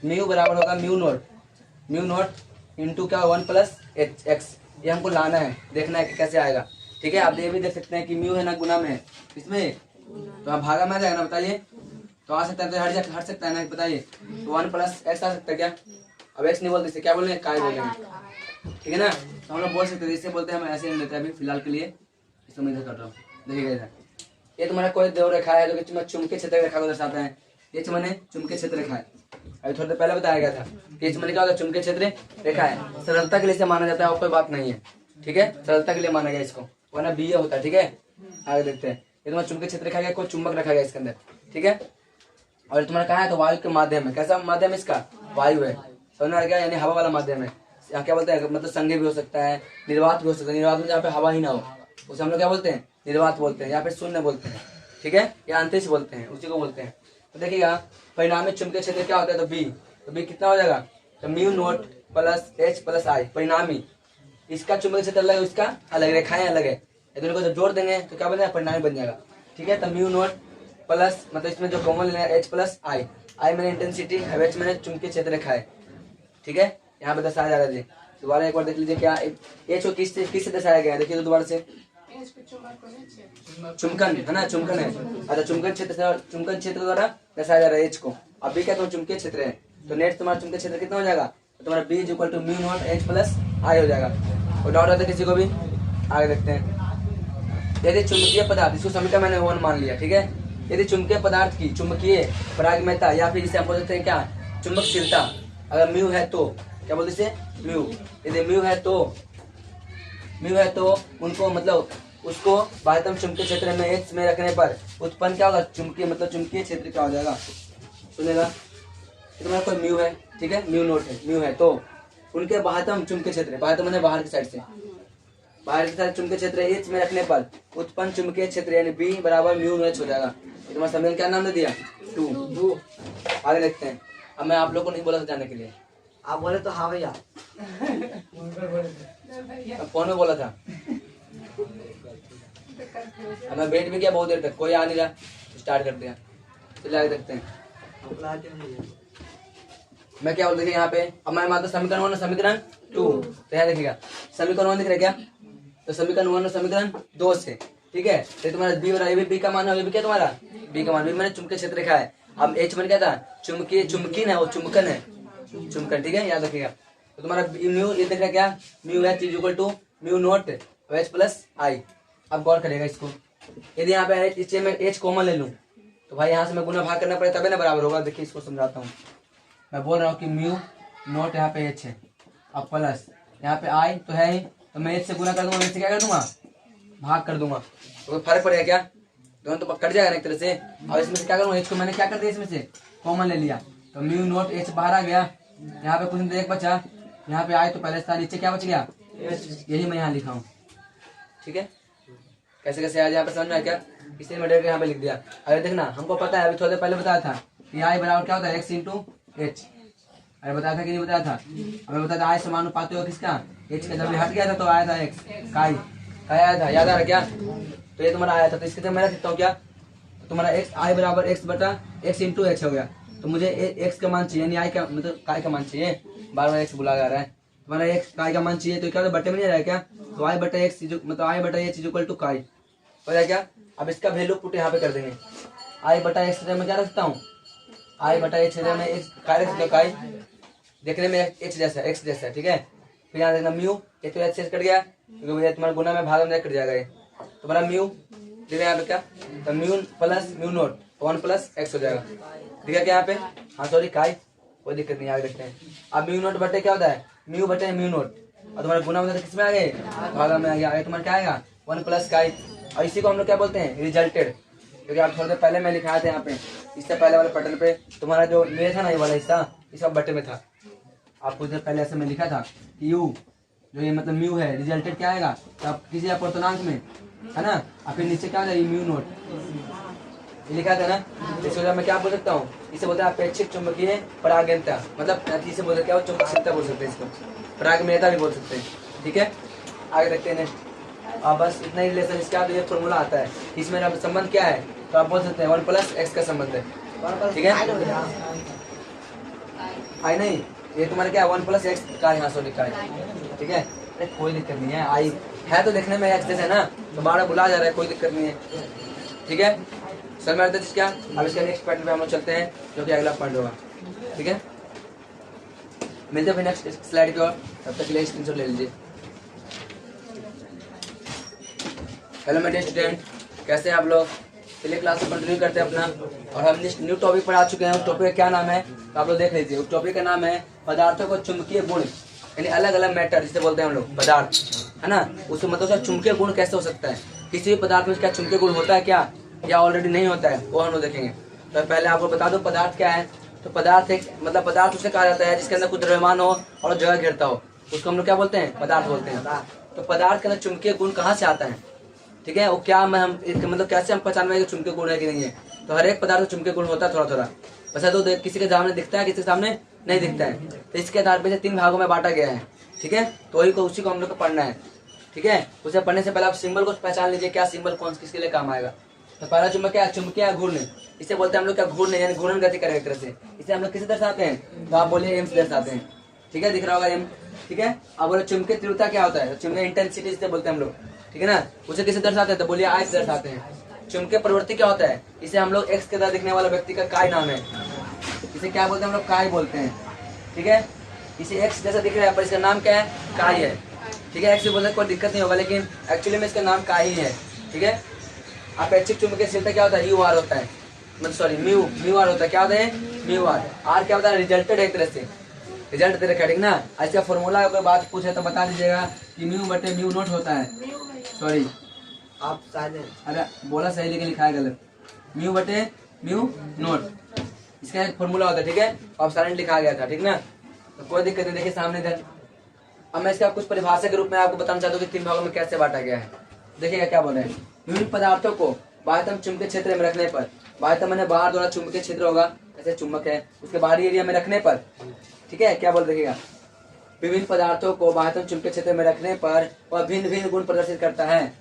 म्यू बराबर होगा म्यू नोट इंटू क्या 1 + x, ये हमको लाना है, देखना है कि कैसे आएगा। ठीक है, आप ये भी देख सकते हैं कि म्यू है ना गुना में है इसमें, तो आप भागा में आ जाएगा ना बताइए, तो आ सकता है तो हट सकता है ना बताइए, तो 1 + x आ सकता है क्या, अब x नहीं बोलते इसे क्या बोलेंगे काय बोलेंगे। ठीक है ना, तो हम लोग बोल सकते हैं इसे बोलते हैं, हम ऐसे नहीं लेते अभी फिलहाल के लिए, इसको मैं इधर कर रहा हूँ। देखिएगा इधर ये तुम्हारा कोई देव रेखा है जो कि तुम्हारा चुंबकीय क्षेत्र रेखा को दर्शाता है, ये मैंने चुंबकीय क्षेत्र रेखा है, अभी थोड़ी देर पहले बताया गया था कि इसमें क्या होता है चुंबकीय क्षेत्र रेखा है। सरलता के लिए इसे माना जाता है और कोई बात नहीं है। ठीक है, सरलता के लिए माना गया इसको, वरना BA होता है। ठीक है, आगे देखते हैं, ये तुम्हारा चुंबकीय क्षेत्र रेखा है, कोई चुंबक रखा गया इसके अंदर। ठीक है, और तुम्हारा कहाँ है तो वायु के माध्यम है, कैसा माध्यम है इसका वायु है, समझ में आ गया, यानी हवा वाला माध्यम है। यहाँ क्या बोलते हैं मतलब संघीय भी हो सकता है, निर्वात भी हो सकता है, निर्वात में जहाँ पे हवा ही ना हो उसे हम लोग क्या बोलते हैं निर्वात बोलते हैं, या फिर शून्य बोलते हैं। ठीक है, या अंतरिक्ष बोलते हैं, उसी को बोलते हैं। तो देखिएगा परिणामी चुंबकीय क्षेत्र क्या होता है तो B कितना हो जाएगा तो म्यू नोट + H + I परिणामी, इसका चुंबकीय क्षेत्र अलग है, इसका अलग, रेखाएं अलग है, दोनों को जब जोड़ देंगे तो क्या बनेगा परिणामी बन जाएगा। ठीक है, तो म्यू नोट प्लस मतलब इसमें जो कॉमन लेना है H + I, I मैंने इंटेंसिटी, H मैंने चुंबकीय क्षेत्र रेखा है। ठीक है, यहाँ पे दर्शाया जा रहा है, दोबारा एक बार देख लीजिए क्या H को किससे दर्शाया गया है, देखिए तो दोबारा से चुंबकन है ना, चुंबकन है, अच्छा चुंबकन क्षेत्र द्वारा दर्शाया जा रहा है H को। अभी क्या तो चुंबकीय क्षेत्र है, तो नेट तुम्हारा चुंबकीय क्षेत्र कितना हो जाएगा तो तुम्हारा B is equal to mu naught H plus I हो जाएगा। और डाउट आता है किसी को भी, आगे देखते हैं। यदि चुंबकीय पदार्थ, इसको समीकरण मैंने 1 मान लिया, ठीक है। यदि चुंबकीय पदार्थ की चुंबकीय परागम्यता या फिर इसे हम बोल सकते हैं क्या, चुंबकशीलता, अगर म्यू है तो क्या बोलते इसे, म्यू। यदि म्यू है तो उनको मतलब उसको बाह्यतम चुंबकीय क्षेत्र में एच में रखने पर उत्पन्न क्या होगा, चुंबकीय मतलब चुंबकीय क्षेत्र क्या हो जाएगा, सुनेगा। तुम्हारा कोई म्यू है, ठीक है, म्यू नोट है, म्यू है तो उनके बाह्यतम चुंबकीय क्षेत्र, बाह्यतम मतलब बाहर की साइड से, बाहर की साइड चुंबकीय क्षेत्र एच में रखने पर उत्पन्न चुंबकीय क्षेत्र यानी बी बराबर म्यू एच हो जाएगा। तुम्हारा समीकरण क्या नाम दे दिया, 2। आगे देखते हैं। अब मैं आप लोग को नहीं बोला था जाने के लिए, आप बोले तो हाँ भैया। फोन में बोला था। अब मैं वेट भी किया बहुत देर तक, कोई आ नहीं रहा, स्टार्ट कर दिया। चलिए आगे देखते हैं। मैं क्या बोल देखिए यहाँ पे, अब मैं मानता समीकरण 1 समीकरण 2, तो यहाँ देखिएगा समीकरण 1 दिख रहा है क्या, तो समीकरण 1 और समीकरण 2 से, ठीक है। तो तुम्हारा बी बराबर, ये भी बी का मान है, ये भी क्या तुम्हारा बी का मान, भी मैंने चुंबकीय क्षेत्र लिखा है। अब एच मैंने क्या था, चुंबकीय, चुंबकीन है वो चुंबकन है, चुंबकन, ठीक है, याद रखिएगा। तो तुम्हारा म्यू ये दिख रहा है क्या, mu H is equal to mu naught H plus I. अब गौर करेगा इसको, यदि यहाँ पे इससे मैं एच कॉमन ले लूँ तो भाई यहाँ से मैं गुना भाग करना पड़ेगा तभी ना बराबर होगा। देखिए इसको समझाता हूँ, मैं बोल रहा हूँ कि म्यू नॉट यहाँ पे एच है, अब प्लस यहाँ पे आई तो है ही, तो मैं एच से गुना कर दूंगा, एच से क्या कर दूंगा, भाग कर दूंगा, तो कोई फर्क पड़ेगा क्या, दोनों तो कट जाएगा एक तरह से। और इसमें से क्या करूँगा, एच को मैंने क्या कर दिया, इसमें से कॉमन ले लिया, तो म्यू नॉट एच बाहर आ गया, यहाँ पे कुछ नहीं एक बचा, यहाँ पे आई तो पहले था, नीचे क्या बच गया, यही मैं यहाँ लिखा हूँ, ठीक है। कैसे कैसे आज यहाँ पे समझ में आया क्या, इसलिए मैं डायरेक्ट यहाँ पे लिख दिया। अरे देखना हमको पता है, अभी थोड़ी देर पहले बताया था कि आई बराबर क्या होता है, एक्स इंटू एच। अरे बताया था कि नहीं बताया था, हमें बताया था आई समानुपाती हो किसका, एच का। जब हट गया था तो आया था एक्स, काई आया था, याद आ रहा क्या, तो ये तुम्हारा आया था। तो इसके लिए मैं लिखता हूँ क्या, तो तुम्हारा एक्स आई बराबर एक्स बटा एक्स इंटू एच हो गया। तो मुझे एक्स का मान चाहिए, यानी आई का मतलब काय का मान चाहिए, बार बार एक्स बुला जा रहा है, तुम्हारा एक्स काय का मान चाहिए, तो क्या बटे में नहीं रहा है क्या, तो आई बटा एक्स मतलब आई बटा एच इज इक्वल टू काई हो जाए क्या। अब इसका वैल्यू पुट यहाँ पे कर देंगे, आई बटा एक्स में क्या रखता हूँ, आई बटा एच में एक्स काय रख सकते हो, काई देखने में एच जैसा एक्स जैसा, ठीक है। फिर यहाँ देखना म्यू, ये तो एच से कट गया क्योंकि तुम्हारा गुना में भाग में कट जाएगा ये, तुम्हारा म्यू ठीक है यहाँ पे क्या, तो mu plus mu naught 1 plus x हो जाएगा, ठीक है क्या यहाँ पे, हाँ सॉरी काई, कोई दिक्कत नहीं, आगे देखते हैं। अब म्यू नोट बटे क्या होता है, म्यू बटे म्यू नोट, और तुम्हारा गुना मतलब किस में आ गए, भागा में आ गया, आगे तुम्हारा क्या आएगा 1 प्लस काई। और इसी को हम लोग क्या बोलते हैं, रिजल्टेड, क्योंकि आप थोड़ी देर पहले मैं लिखाया था यहाँ पे, इससे पहले वाले पैटर्न पे तुम्हारा जो ये था ना, ये वाला हिस्सा इसका बटे में था, आप कुछ देर पहले ऐसे में लिखा था कि यू जो ये मतलब म्यू है, रिजल्टेड क्या आएगा, तो आप किसी अपूर्णांक में है ना, और फिर नीचे क्या आ जाएगी म्यू नोट, ये लिखा था ना। इस वजह मैं क्या बोल सकता हूँ, इसे बोलते हैं अपेक्षित चुंबकीय परागम्यता, मतलब इसे बोलते क्या, चुंबकशीलता बोल सकते हैं इसको, परागम्यता भी बोल सकते हैं, ठीक है। आगे देखते हैं आप, बस इतना ही रिलेशन इसका, तो ये फॉर्मूला आता है, इसमें अब संबंध क्या है, तो आप बोल सकते हैं 1 प्लस एक्स का संबंध है, ठीक है। आई नहीं, ये तुम्हारा क्या 1 प्लस एक्स का यहाँ से लिखा है, ठीक है, कोई दिक्कत नहीं है, आई है तो देखने में एक्स जैसे ना, तो बारह बुला जा रहा है, कोई दिक्कत नहीं है, ठीक है। सर मैं क्या, अब इसके नेक्स्ट पैटर्न पे हम लोग चलते हैं जो कि अगला पॉइंट होगा, ठीक है। मिलते हैं नेक्स्ट स्लाइड की ओर, तब तक के लिए स्क्रीनशॉट ले लीजिए। हेलो मेरे स्टूडेंट, कैसे हैं आप लोग, चलिए क्लास को कंटिन्यू करते हैं अपना, और हम न्यू टॉपिक पर आ चुके हैं। उस टॉपिक का क्या नाम है, तो आप लोग देख लीजिए, उस टॉपिक का नाम है पदार्थों को चुंबकीय गुण, यानी अलग अलग मैटर जिसे बोलते हैं हम लोग पदार्थ, है ना, उसमें मतलब चुंबकीय गुण कैसे हो सकता है, किसी भी पदार्थ में क्या चुंबकीय गुण होता है क्या, या ऑलरेडी नहीं होता है, वो हम लोग देखेंगे। तो पहले आपको बता दो पदार्थ क्या है, तो पदार्थ एक मतलब पदार्थ उसे कहा जाता है जिसके अंदर कुछ द्रव्यमान हो और जगह घेरता हो, उसको हम लोग क्या बोलते हैं, पदार्थ बोलते हैं। तो पदार्थ के अंदर चुंबकीय गुण कहाँ से आता है, ठीक है, वो क्या हम मतलब कैसे हम पहचान में चुंबकीय गुण है कि नहीं है। तो हर एक पदार्थ चुंबकीय गुण होता है थोड़ा थोड़ा, वैसे तो किसी के सामने दिखता है, किसी के सामने नहीं दिखता है। तो इसके आधार पर 3 भागों में बांटा गया है, ठीक है, तो वही को उसी को हम लोग को पढ़ना है, ठीक है। उसे पढ़ने से पहले आप सिंबल को पहचान लीजिए, क्या सिंबल कौन किसके लिए काम आएगा। तो पहला चुंबक क्या, चुंबकीय घूर्णन, इसे बोलते हैं हम लोग क्या, घूर्णन यानी घूर्णन गति करेगा एक तरह से। इसे हम लोग किसे दर्शाते हैं, तो आप बोलिए एम से दर्शाते हैं, ठीक है, दिख रहा होगा एम, ठीक है। अब बोले चुंबकीय तीव्रता क्या होता है, चुंबकीय इंटेंसिटी इसे बोलते हैं हम लोग, ठीक है ना, उसे किसे दर्शाते हैं, तो बोलिए आई से दर्शाते हैं। चुंबकीय प्रवृत्ति क्या होता है, इसे हम लोग एक्स के तरह दिखने वाला व्यक्ति का काय नाम है, इसे क्या बोलते हैं हम लोग, काय बोलते हैं, ठीक है। इसे एक्स जैसा दिख रहा है पर इसका नाम क्या है, काई है। ठीक है, एक्स भी बोलने कोई दिक्कत नहीं होगा, लेकिन एक्चुअली में इसका नाम काई है। ठीक है, अपेक्षिक चुंबकीयशीलता क्या होता है, यू आर होता है, मतलब सॉरी म्यू आर होता है। क्या होता है, म्यू आर क्या होता है, रिजल्टेड है एक तरह से, रिजल्ट दे रखा है। ठीक ना, आज का फॉर्मूला अगर बात पूछे तो बता दीजिएगा कि म्यू बटे म्यू नोट होता है, सॉरी आप साइलेंट। अरे बोला सही लेकिन लिखा है गलत, म्यू बटे म्यू नोट, इसका एक फॉर्मूला होता है। ठीक है, अब साइलेंट लिखा गया था। ठीक ना, तो कोई दिक्कत नहीं, देखिए सामने इधर। अब मैं इसका कुछ परिभाषा के रूप में आपको बताना चाहता हूँ कि 3 भागों में कैसे बांटा गया है। देखिएगा क्या बोल रहे हैं, विभिन्न पदार्थों को बाह्यतम चुंबकीय क्षेत्र में रखने पर, बाह्यतम मैंने बाहर द्वारा चुंबकीय क्षेत्र होगा, ऐसे चुंबक है, उसके बाहरी एरिया में रखने पर, ठीक है क्या बोल, देखिएगा विभिन्न पदार्थों को बाह्यतम चुंबकीय क्षेत्र में रखने पर वह भिन्न भिन्न गुण प्रदर्शित करता है।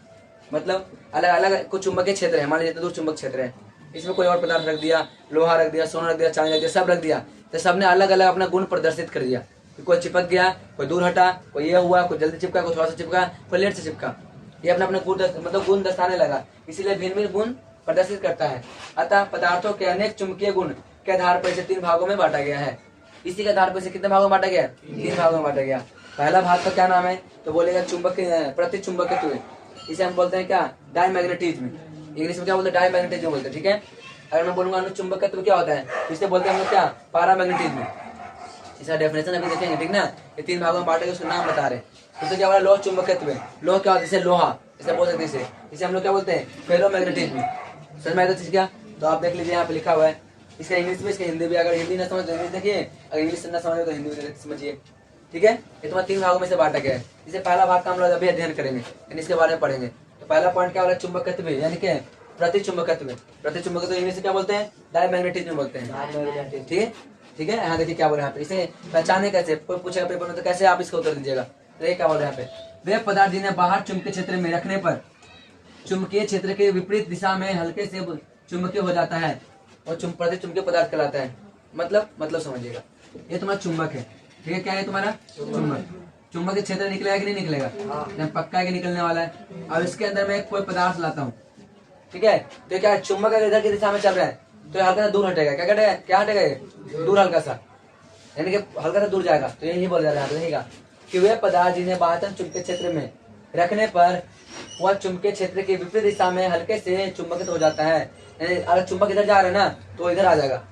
मतलब अलग अलग कुछ चुंबकीय क्षेत्र है, मान लीजिए 2 चुंबक क्षेत्र है, इसमें कोई और पदार्थ रख दिया, लोहा रख दिया, सोना रख दिया, चांदी रख दिया, सब रख दिया, तो सबने अलग अलग अपना गुण प्रदर्शित कर दिया। कोई चिपक गया, कोई दूर हटा, कोई ये हुआ, कोई जल्दी चिपका, कोई थोड़ा सा चिपका, कोई लेट से चिपका, ये अपना अपना गुण मतलब गुण दर्शाने लगा, इसीलिए भिन्न भिन्न गुण प्रदर्शित करता है। अतः पदार्थों के अनेक चुंबकीय गुण के आधार पर इसे 3 भागों में बांटा गया है। इसी के आधार पर इसे कितने भागों में बांटा गया, 3 भागों में बांटा गया। पहला भाग का क्या नाम है, तो बोलेगा चुंबक प्रति चुंबकत्व, इसे हम बोलते हैं क्या, डायमैग्नेटिज्म, इंग्लिश में क्या बोलते हैं, डायमैग्नेटिज्म बोलते हैं। ठीक है, अगर मैं बोलूंगा अनुचुंबकत्व क्या होता है, इसे बोलते हैं हम लोग क्या, पैरामैग्नेटिज्म, इसका डेफिनेशन अभी देखेंगे। ठीक ना, ये 3 भागों में बांटे उसका नाम बता रहे। तो क्या बोला, लोह चुंबकत्व, लोह क्या होता है, जैसे लोहा, इसे बोल सकते हैं, इसे हम लोग क्या बोलते हैं, फेरोमैग्नेटिज्म। समझ में आया चीज क्या, तो आप देख लीजिए यहाँ पे लिखा हुआ है, इसका इंग्लिश भी, इसका हिंदी भी, अगर हिंदी ना समझ तो इंग्लिश देखिए, अगर इंग्लिश ना समझ तो हिंदी में समझिए। ठीक है, ये तुम्हारा 3 भागों में से बांटा गया है। इसे पहला भाग का हम लोग अभी अध्ययन करेंगे, यानी इसके बारे में पढ़ेंगे। तो पहला पॉइंट क्या हो रहा है, चुंबकत्व, यानी कि प्रति चुंबकत्व। प्रति चुंबकत्व इंग्लिश में क्या बोलते हैं, डायमैग्नेटिज्म बोलते हैं। ठीक है, ठीक है, यहाँ देखिए क्या बोल रहे हैं यहाँ पे, इसे पहचाने कैसे, कोई पूछेगा पेपर में तो कैसे आप इसका उत्तर दीजिएगा। तो ये क्या बोल रहे हैं यहाँ पे, वे पदार्थ जिन्हें बाहर चुंबकीय क्षेत्र में रखने पर चुंबकीय क्षेत्र के विपरीत दिशा में हल्के से चुंबकीय हो जाता है और प्रति चुंबकीय पदार्थ कहलाता है। मतलब समझिएगा, ये तुम्हारा चुंबक है। ठीक है, क्या है तुम्हारा चुंबक, चुंबक के क्षेत्र निकलेगा कि नहीं निकलेगा, पक्का है कि निकलने वाला है। अब इसके अंदर मैं कोई पदार्थ लाता हूँ, ठीक है, तो क्या चुंबक अगर इधर की दिशा में चल रहा है तो ये हल्का सा दूर हटेगा, क्या हटेगा, ये दूर हल्का सा, यानी कि हल्का सा दूर जाएगा। तो यही बोल रहा है कि वे पदार्थ जिन्हें बाह्यतम चुंबकीय क्षेत्र में रखने पर वह चुंबकीय क्षेत्र के विपरीत दिशा में हल्के से चुंबकित हो जाता है। यानी अगर चुंबक इधर जा रहा है ना तो इधर आ जाएगा,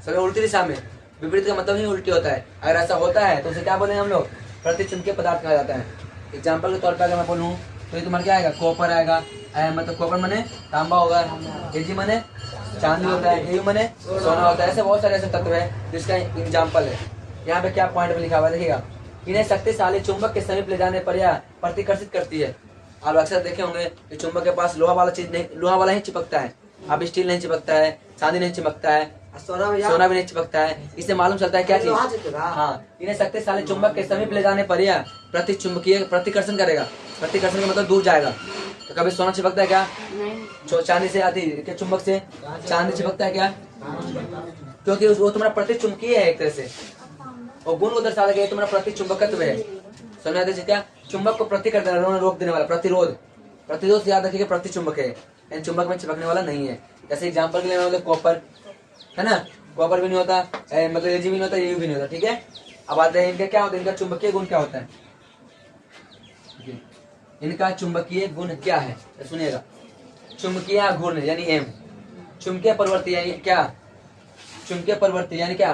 सब उल्टी दिशा में, विपरीत का मतलब ही उल्टी होता है। अगर ऐसा होता है तो उसे क्या बोलेंगे हम लोग, प्रति चुंबकीय पदार्थ कहा जाता है। एग्जाम्पल के तौर पर अगर मैं बोलूँ तो ये तुम्हारा क्या आएगा, कॉपर आएगा, मतलब कॉपर मने तांबा होगा, एजी मने चांदी होता है, यू मने सोना होता है। ऐसे बहुत सारे ऐसे तत्व है जिसका एग्जाम्पल है। यहाँ पे क्या पॉइंट में लिखा हुआ है देखिएगा, इन्हें शक्तिशाली चुंबक के समीप ले जाने पर यह प्रतिकर्षित करती है। आप अक्सर देखे होंगे कि चुंबक के पास लोहा वाला चीज नहीं, लोहा वाला ही चिपकता है, अब स्टील नहीं चिपकता है, चांदी नहीं चिपकता है, सोना भी नहीं चिपकता है। इससे मालूम चलता है क्या चीज, हाँ, इन्हें शक्तिशाली चुंबक के समीप ले जाने पर यह प्रति चुंबकीय प्रतिकर्षण करेगा। प्रतिकर्षण का मतलब दूर जाएगा। तो कभी सोना चिपकता है क्या, चांदी से आती है चुंबक से, चांदी चिपकता है क्या, क्योंकि वो तुम्हारा प्रति चुंबकीय है एक तरह से, और गुण को दर्शाता है तुम्हारा प्रति चुंबकत्व है। समझ आते क्या, चुंबक को प्रति कर देना, रोक देने वाला, प्रतिरोध, प्रतिरोध से याद रखिए प्रति चुंबक है, यानी चुंबक में चिपकने वाला नहीं है। जैसे एग्जाम्पल के लिए मतलब कॉपर है ना, कॉपर भी नहीं होता, मतलब एजी भी नहीं होता, ये भी नहीं होता। ठीक है, अब आते हैं इनका क्या होता है, इनका चुंबकीय गुण क्या होता है, इनका चुंबकीय गुण क्या है, तो सुनिएगा, चुंबकीय गुण यानी एम, चुंबकीय परिवर्ती यानी क्या, चुंबकीय परिवर्ती यानी क्या,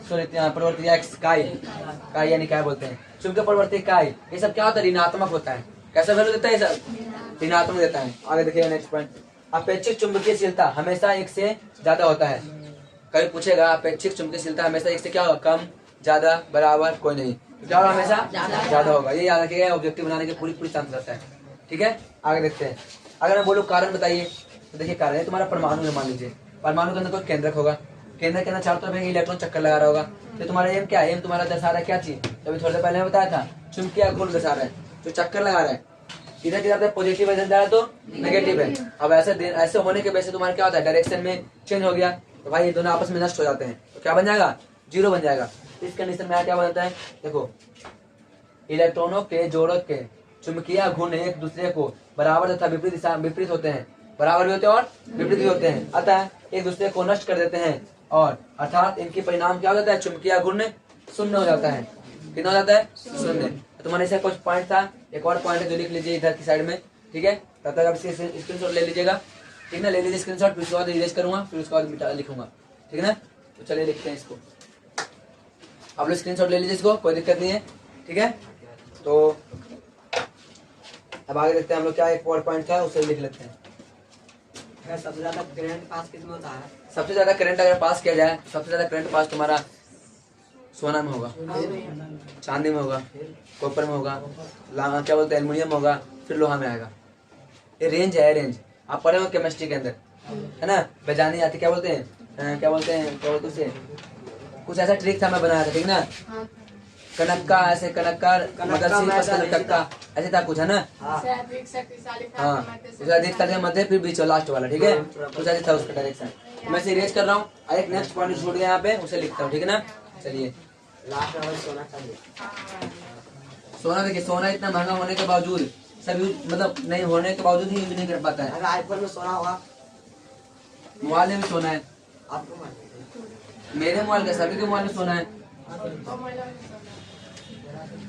सॉरी परिवर्ती एक्स, काई यानी क्या बोलते हैं, चुंबकीय परिवर्ती काई, ये सब क्या होता है, ऋणात्मक होता है। कैसा वैल्यू देता है, ये सब ऋणात्मक देता है। आगे देखिए नेक्स्ट पॉइंट, अपेक्षिक चुंबकीयशीलता हमेशा 1 से ज्यादा होता है। कभी पूछेगा अपेक्षिक चुंबकीयशीलता हमेशा 1 से क्या होगा, कम, ज्यादा, बराबर, कोई नहीं, तो क्या होगा, हमेशा ज्यादा होगा। ये याद रखिएगा, ऑब्जेक्टिव बनाने की पूरी चांस रहता है। ठीक है, आगे देखते हैं। अगर मैं बोलूँ कारण बताइए, तो देखिए कारण है तुम्हारा परमाणु है, मान लीजिए परमाणु के अंदर कोई केंद्रक होगा, केंद्र के अंदर चारों तरफ इलेक्ट्रॉन चक्कर लगा रहा होगा, तो तुम्हारा एम क्या है, एम तुम्हारा दर्शा रहा है क्या चीज, अभी थोड़ी देर पहले मैं बताया था, चुंबकीय गुण दर्शा रहा है, जो चक्कर लगा रहा है, इधर की तरफ पॉजिटिव इधर जा रहा है तो नेगेटिव है। अब ऐसे होने के वजह से तुम्हारा क्या होता है, डायरेक्शन में चेंज हो गया, तो भाई ये दोनों आपस में नष्ट हो जाते हैं, तो क्या बन जाएगा, 0 बन जाएगा। इस कंडीशन में क्या बनता है, देखो इलेक्ट्रॉनों के जोड़ों के चुंबकीय गुण एक दूसरे को बराबर तथा विपरीत होते हैं, बराबर भी होते हैं और विपरीत भी होते हैं, अतः एक दूसरे को नष्ट कर देते हैं, और अर्थात इनकी परिणाम क्या हो जाता है, चुंबकीय गुण शून्य हो जाता है। कितना हो जाता है? शून्य। तो तुम्हारे ऐसा कुछ पॉइंट था, एक और पॉइंट है जो लिख लीजिए इधर की साइड में, ठीक है। तब तक आप इसके स्क्रीनशॉट ले लीजिएगा, ठीक ना, ले लीजिए स्क्रीनशॉट, फिर उसके बाद इरेज करूंगा, फिर उसके बाद मिटा लिखूंगा, ठीक है ना। तो चलिए लिखते हैं इसको, आप लोग स्क्रीनशॉट ले लीजिए इसको, कोई दिक्कत नहीं है, ठीक है। तो अब आगे देखते हैं हम लोग, क्या एक और पॉइंट था उसे लिख लेते हैं। सबसे ज्यादा करंट पास किसमें होता है? सबसे ज्यादा करंट अगर पास किया जाए तो सबसे ज्यादा करंट पास तुम्हारा सोना में होगा, चांदी में होगा, कॉपर में होगा, क्या बोलते हैं एल्युमिनियम होगा, फिर लोहा में आएगा। ये रेंज है, रेंज आप पढ़े हो केमिस्ट्री के अंदर, है ना। बेजानी आती, क्या बोलते हैं, क्या बोलते हैं उसे, कुछ ऐसा ट्रिक था मैं बनाया था, ठीक ना। कनक्का ऐसे कनक्का कनक्का ऐसे था कुछ, है ना। हाँ, उसे अधिक था मध्य फिर बीच लास्ट वाला, ठीक है। कुछ ऐसे था उसका डायरेक्शन। मैं इसे इरेज कर रहा हूँ, एक नेक्स्ट पॉइंट छूट गया यहाँ पे, उसे लिखता हूँ, ठीक है ना। चलिए लास्ट में सोना चाहिए। सोना देखिए, सोना इतना महंगा होने के बावजूद सब यूज, मतलब नहीं होने के बावजूद ही यूज नहीं कर पाता है। अगर आईफोन में सोना होगा, मोबाइल में भी सोना है, आपको मेरे मोबाइल का, सभी के मोबाइल में सोना है।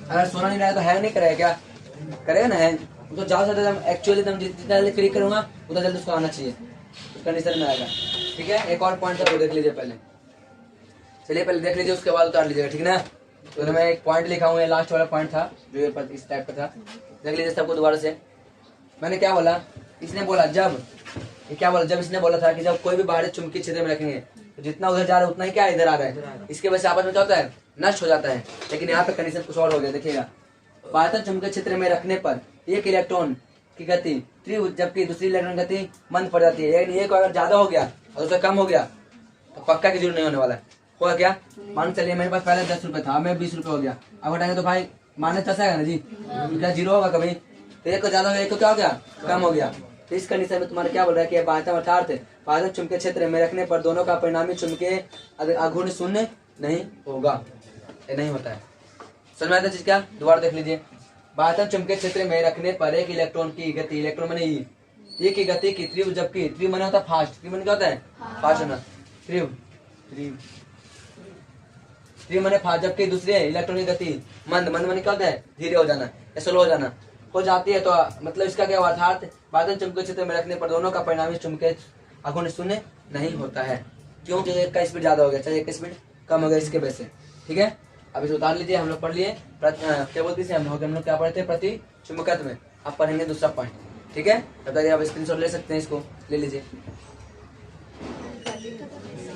अगर सोना नहीं रहा तो हैंग नहीं करेगा क्या? करेगा ना हैंग। तो ज्यादा से ज्यादा एक्चुअली जितना जल्दी क्लिक करूंगा उतना जल्दी उसको आना चाहिए, उस कंडीशन में आएगा, ठीक है। एक और पॉइंट है वो देख लीजिए पहले, चलिए पहले देख लीजिए, उसके बाद उतार लीजिएगा, ठीक है ना। तो मैं एक पॉइंट लिखा हूँ, ये लास्ट वाला पॉइंट था जो ये इस टाइप का था, देख लीजिए सबको दोबारा से। मैंने क्या बोला, इसने बोला जब, ये क्या बोला, जब इसने बोला था कि जब कोई भी बाहरी चुंबकीय क्षेत्र में रखेंगे तो जितना उधर जा रहा है उतना ही क्या इधर आ रहा है, इसके वजह से आपस में क्या होता है, नष्ट हो जाता है। लेकिन यहाँ पे कंडीशन कुछ और हो गया, देखिएगा। बाहरी चुंबकीय क्षेत्र में रखने पर एक इलेक्ट्रॉन की गति तीव्र जबकि दूसरी इलेक्ट्रॉन की गति मंद पड़ जाती है। एक अगर ज्यादा हो गया और दूसरा कम हो गया तो पक्का की जरूरत नहीं होने वाला है। होगा क्या, मान चलिए मेरे पास पहले 10 रुपए था, मैं 20 रुपए हो गया, अब हटाएंगे तो भाई माइनस 10 आएगा ना जी, क्या जीरो होगा कभी। तो एक को ज्यादा हो गया, एक को क्या हो गया, कम हो गया। तो इस कंडीशन में तुम्हारा क्या बोल रहा है कि बाह्य चुंबकीय क्षेत्र में रखने पर दोनों का परिणामी चुंबकीय आघूर्ण शून्य नहीं होगा, ये नहीं होता है। समझ में आता है चीज क्या, दोबारा देख लीजिए। बाह्य चुंबकीय क्षेत्र में रखने पर एक इलेक्ट्रॉन की गति, इलेक्ट्रॉन माने ई की गति की तीव्र जबकि तीव्र माने होता है फास्ट, तीव्र माने क्या होता है, फास्ट होना, तीव्र माने फास्ट, जबकि दूसरे इलेक्ट्रॉन की गति मंद, मंद माने क्या होता है, धीरे हो जाना या स्लो हो जाना, हो जाती है। तो मतलब इसका क्या हुआ, अर्थात बाह्य चुंबकीय क्षेत्र में रखने पर दोनों का परिणामी चुंबकीय आघूर्ण शून्य नहीं होता है, क्योंकि एक का स्पीड ज्यादा हो गया, चाहे एक का स्पीड कम हो गया इसके वजह से, ठीक है। अब इसे उतार लीजिए, हम लोग पढ़ लिए क्या बोलते हैं, हम लोग क्या पढ़ते हैं, प्रति चुंबकत्व में। अब पढ़ेंगे दूसरा पॉइंट, ठीक है। तब तक आप स्क्रीनशॉट ले सकते हैं, इसको ले लीजिए।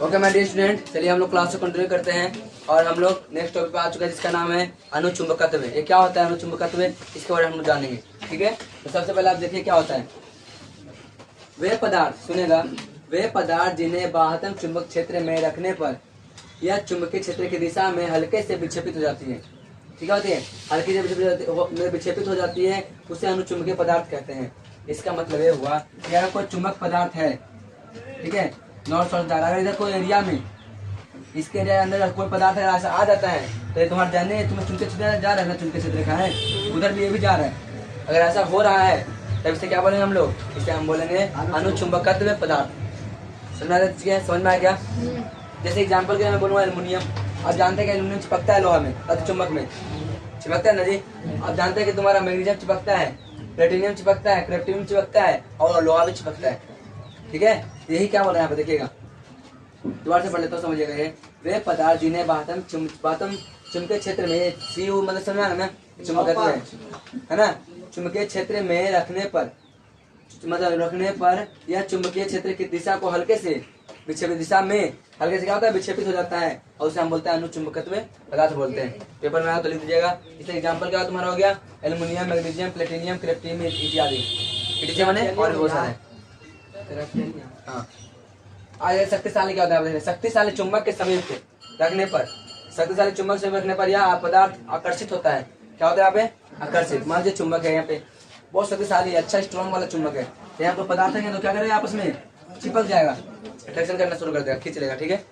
ओके माय डियर स्टूडेंट, चलिए हम लोग क्लास को कंटिन्यू करते हैं और हम लोग नेक्स्ट टॉपिक पे आ चुका है जिसका नाम है अनुचुंबकत्व। ये क्या होता है अनुचुंबकत्व, इसके बारे में हम लोग जानेंगे, ठीक है। तो सबसे पहले आप देखिए क्या होता है। वे पदार्थ, सुनेगा, वे पदार्थ जिन्हें बाह्य चुंबक क्षेत्र में रखने पर यह चुंबकीय क्षेत्र की दिशा में हल्के से विक्षेपित हो जाती है, ठीक है, होती है हल्की से विक्षेपित हो जाती है, उसे अनुचुंबकीय पदार्थ कहते हैं। इसका मतलब ये हुआ कि अगर कोई चुंबक पदार्थ है, ठीक है, नॉर्थ साउथ जा रहा है, इधर कोई एरिया में, इसके एरिया के अंदर कोई पदार्थ ऐसा आ जाता है तो ये तुम्हारे जाने, तुम्हें चुंबकीय क्षेत्र जा रहा है ना, चुंबकीय क्षेत्र का है, उधर भी ये भी जा रहा है। अगर ऐसा हो रहा है तब इसे क्या बोलेंगे हम लोग, इसे हम बोलेंगे अनुचुंबकत्व पदार्थ। समझ में आ गया। जैसे एग्जांपल के मैं बोलूँगा एल्युमिनियम, आप जानते हैं कि एल्युमिनियम चिपकता है लोहा में, चुंबक में चिपकता है ना जी। आप जानते हैं कि तुम्हारा मैग्नीशियम चिपकता है, प्लेटिनियम चिपकता है, क्रिप्टोनियम चिपकता है और लोहा भी चिपकता है, ठीक है। यही क्या बोल रहे हैं यहाँ पे, देखिएगा, दोबारा से पढ़ लेता हूँ, समझिएगा। ये वे पदार्थ जिन्हें बाह्य चुंबकीय क्षेत्र में सीयू मतलब समझ ना चुंबकत्व है ना, चुंबकीय क्षेत्र में रखने पर यह चुंबकीय क्षेत्र की दिशा को हल्के से विक्षेपित दिशा में हल्के से क्या होता है, विक्षेपित हो जाता है और उसे हम बोलते हैं अनुचुंबकत्व पदार्थ बोलते हैं। पेपर में आया तो लिख दीजिएगा। इसका एग्जांपल क्या तुम्हारा हो गया, एल्युमिनियम, मैग्नीशियम, प्लेटिनियम, क्रिप्टोनियम इत्यादि माने और भी बहुत सारे। हाँ, आज शक्तिशाली क्या होता है, शक्तिशाली चुंबक के समीप रखने पर, शक्तिशाली चुंबक से रखने पर यह पदार्थ आकर्षित होता है। क्या होता है यहाँ पे, आकर्षित। मान लीजिए चुंबक है यहाँ पे, बहुत शक्तिशाली अच्छा स्ट्रॉन्ग वाला चुंबक है, तो यहाँ पर पदार्थ है तो क्या करेगा, आपस में चिपक जाएगा, अट्रैक्शन करना शुरू कर देगा, खींच लेगा, ठीक है।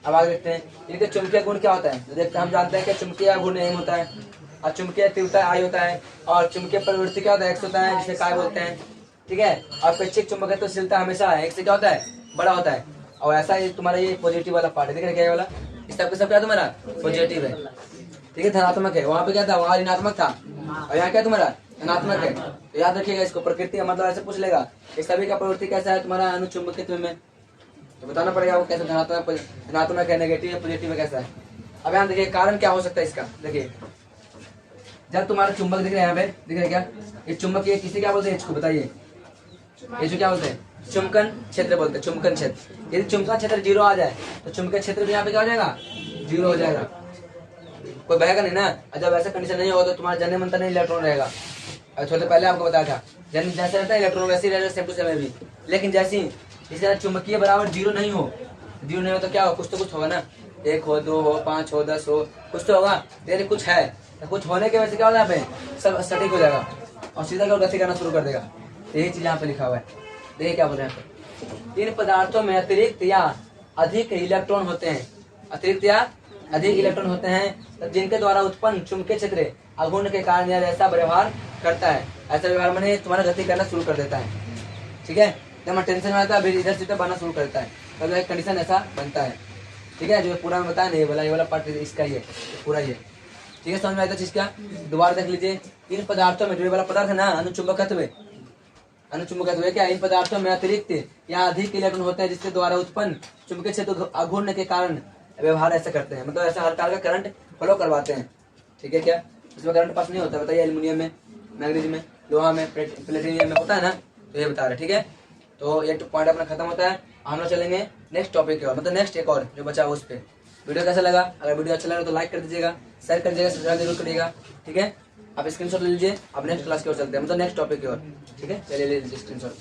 अब आगे देखते हैं इनके चुंबकीय गुण क्या होता है। तो देखते हैं, हम जानते हैं कि चुंबकीय गुण एम होता है और चुंबकीय तीव्रता आई होता है और चुंबकीय प्रवृत्ति क्या होता है, एक्स होता है, जिसे काय बोलते हैं, ठीक है। और अपेक्षित चुंबकत्वशीलता हमेशा एक से क्या होता है, बड़ा होता है। और ऐसा ही तुम्हारा ये पॉजिटिव वाला पार्ट है, देख रहे क्या वाला, इस सबके सब क्या तुम्हारा पॉजिटिव है, ठीक है, धनात्मक है। वहाँ पे क्या था, वहाँ ऋणात्मक था, और यहाँ क्या तुम्हारा धनात्मक है। तो याद रखिएगा इसको, प्रकृति का मतलब ऐसे पूछ लेगा इस सभी का प्रवृत्ति कैसा है तुम्हारा अनुचुंबकत्व में, तो बताना पड़ेगा वो कैसा धनात्मक है, नेगेटिव है, पॉजिटिव है, कैसा है। अब यहाँ देखिए कारण क्या हो सकता है इसका। देखिए जब तुम्हारा चुंबक दिख रहा है, यहाँ पे दिख रहा है क्या, ये चुंबक, ये किसे क्या बोलते हैं, इसको बताइए, ये जो क्या बोलते हैं, चुंबकन क्षेत्र बोलते हैं, चुंबकन क्षेत्र। यदि चुंबकन क्षेत्र 0 आ जाए तो चुंबकन क्षेत्र भी यहाँ पे क्या हो जाएगा, 0 हो जाएगा, कोई बहेगा नहीं ना। और जब ऐसा कंडीशन नहीं होगा तो तुम्हारा जन्य मंत्र नहीं इलेक्ट्रॉन रहेगा। और थोड़े पहले आपको बताया था जन्य जैसे रहता है इलेक्ट्रॉन वैसे ही रहेगा सेम टू सेम भी। लेकिन जैसे ही इसका चुंबकीय बराबर 0 नहीं हो, 0 नहीं हो तो क्या हो, कुछ तो कुछ होगा ना, 1 हो, 2 हो, 5 हो, 10 हो, कुछ तो होगा। यदि कुछ है तो कुछ होने की वजह से क्या हो, यहाँ पे सब सटीक हो जाएगा और सीधा क्या गति करना शुरू कर देगा। यही चीज यहाँ पे लिखा हुआ है। देखिए क्या बोल रहे हैं, इन पदार्थों में अतिरिक्त या अधिक इलेक्ट्रॉन होते हैं, अतिरिक्त या अधिक इलेक्ट्रॉन होते हैं जिनके द्वारा उत्पन्न चुंबकीय क्षेत्र अघूर्ण के कारण यह ऐसा व्यवहार करता है। ऐसा व्यवहार मैंने तुम्हारा गति करना शुरू कर देता है, ठीक है। जब मैं टेंशन में आता है इधर से बनना शुरू करता है, तब एक कंडीशन ऐसा बनता है, ठीक है। जो पूरा मैं बताया नहीं, ये वाला पार्ट इसका ही है, पूरा ही है, ठीक है। समझ में आता है चीज क्या, दोबारा देख लीजिए। इन पदार्थों में जो वाला पदार्थ है ना अनुचुंबकत्व, अनुचुंबकत्व क्या, इन पदार्थों में अतिरिक्त या अधिक इलेक्ट्रॉन होते हैं जिसके द्वारा उत्पन्न चुंबकीय क्षेत्र अघूर्ण के कारण व्यवहार ऐसा करते हैं, मतलब ऐसा हर प्रकार का करंट फ्लो करवाते हैं, ठीक है। क्या इसमें करंट पास नहीं होता, बताइए, एल्युमिनियम में, मैग्नीशियम में, लोहा में, प्लेटिनियम में होता है ना, तो ये बता रहे, ठीक है। तो ये पॉइंट अपना खत्म होता है। हम लोग चलेंगे नेक्स्ट टॉपिक की ओर, मतलब नेक्स्ट एक और जो बचा उस पर। वीडियो कैसा लगा, अगर वीडियो अच्छा लगा तो लाइक कर दीजिएगा, शेयर कर दीजिएगा, सब्सक्राइब जरूर करिएगा, ठीक है। आप स्क्रीनशॉट ले लीजिए, आप नेक्स्ट क्लास की ओर चलते हैं, मतलब नेक्स्ट टॉपिक की ओर, ठीक है। चलिए ले लीजिए screenshot.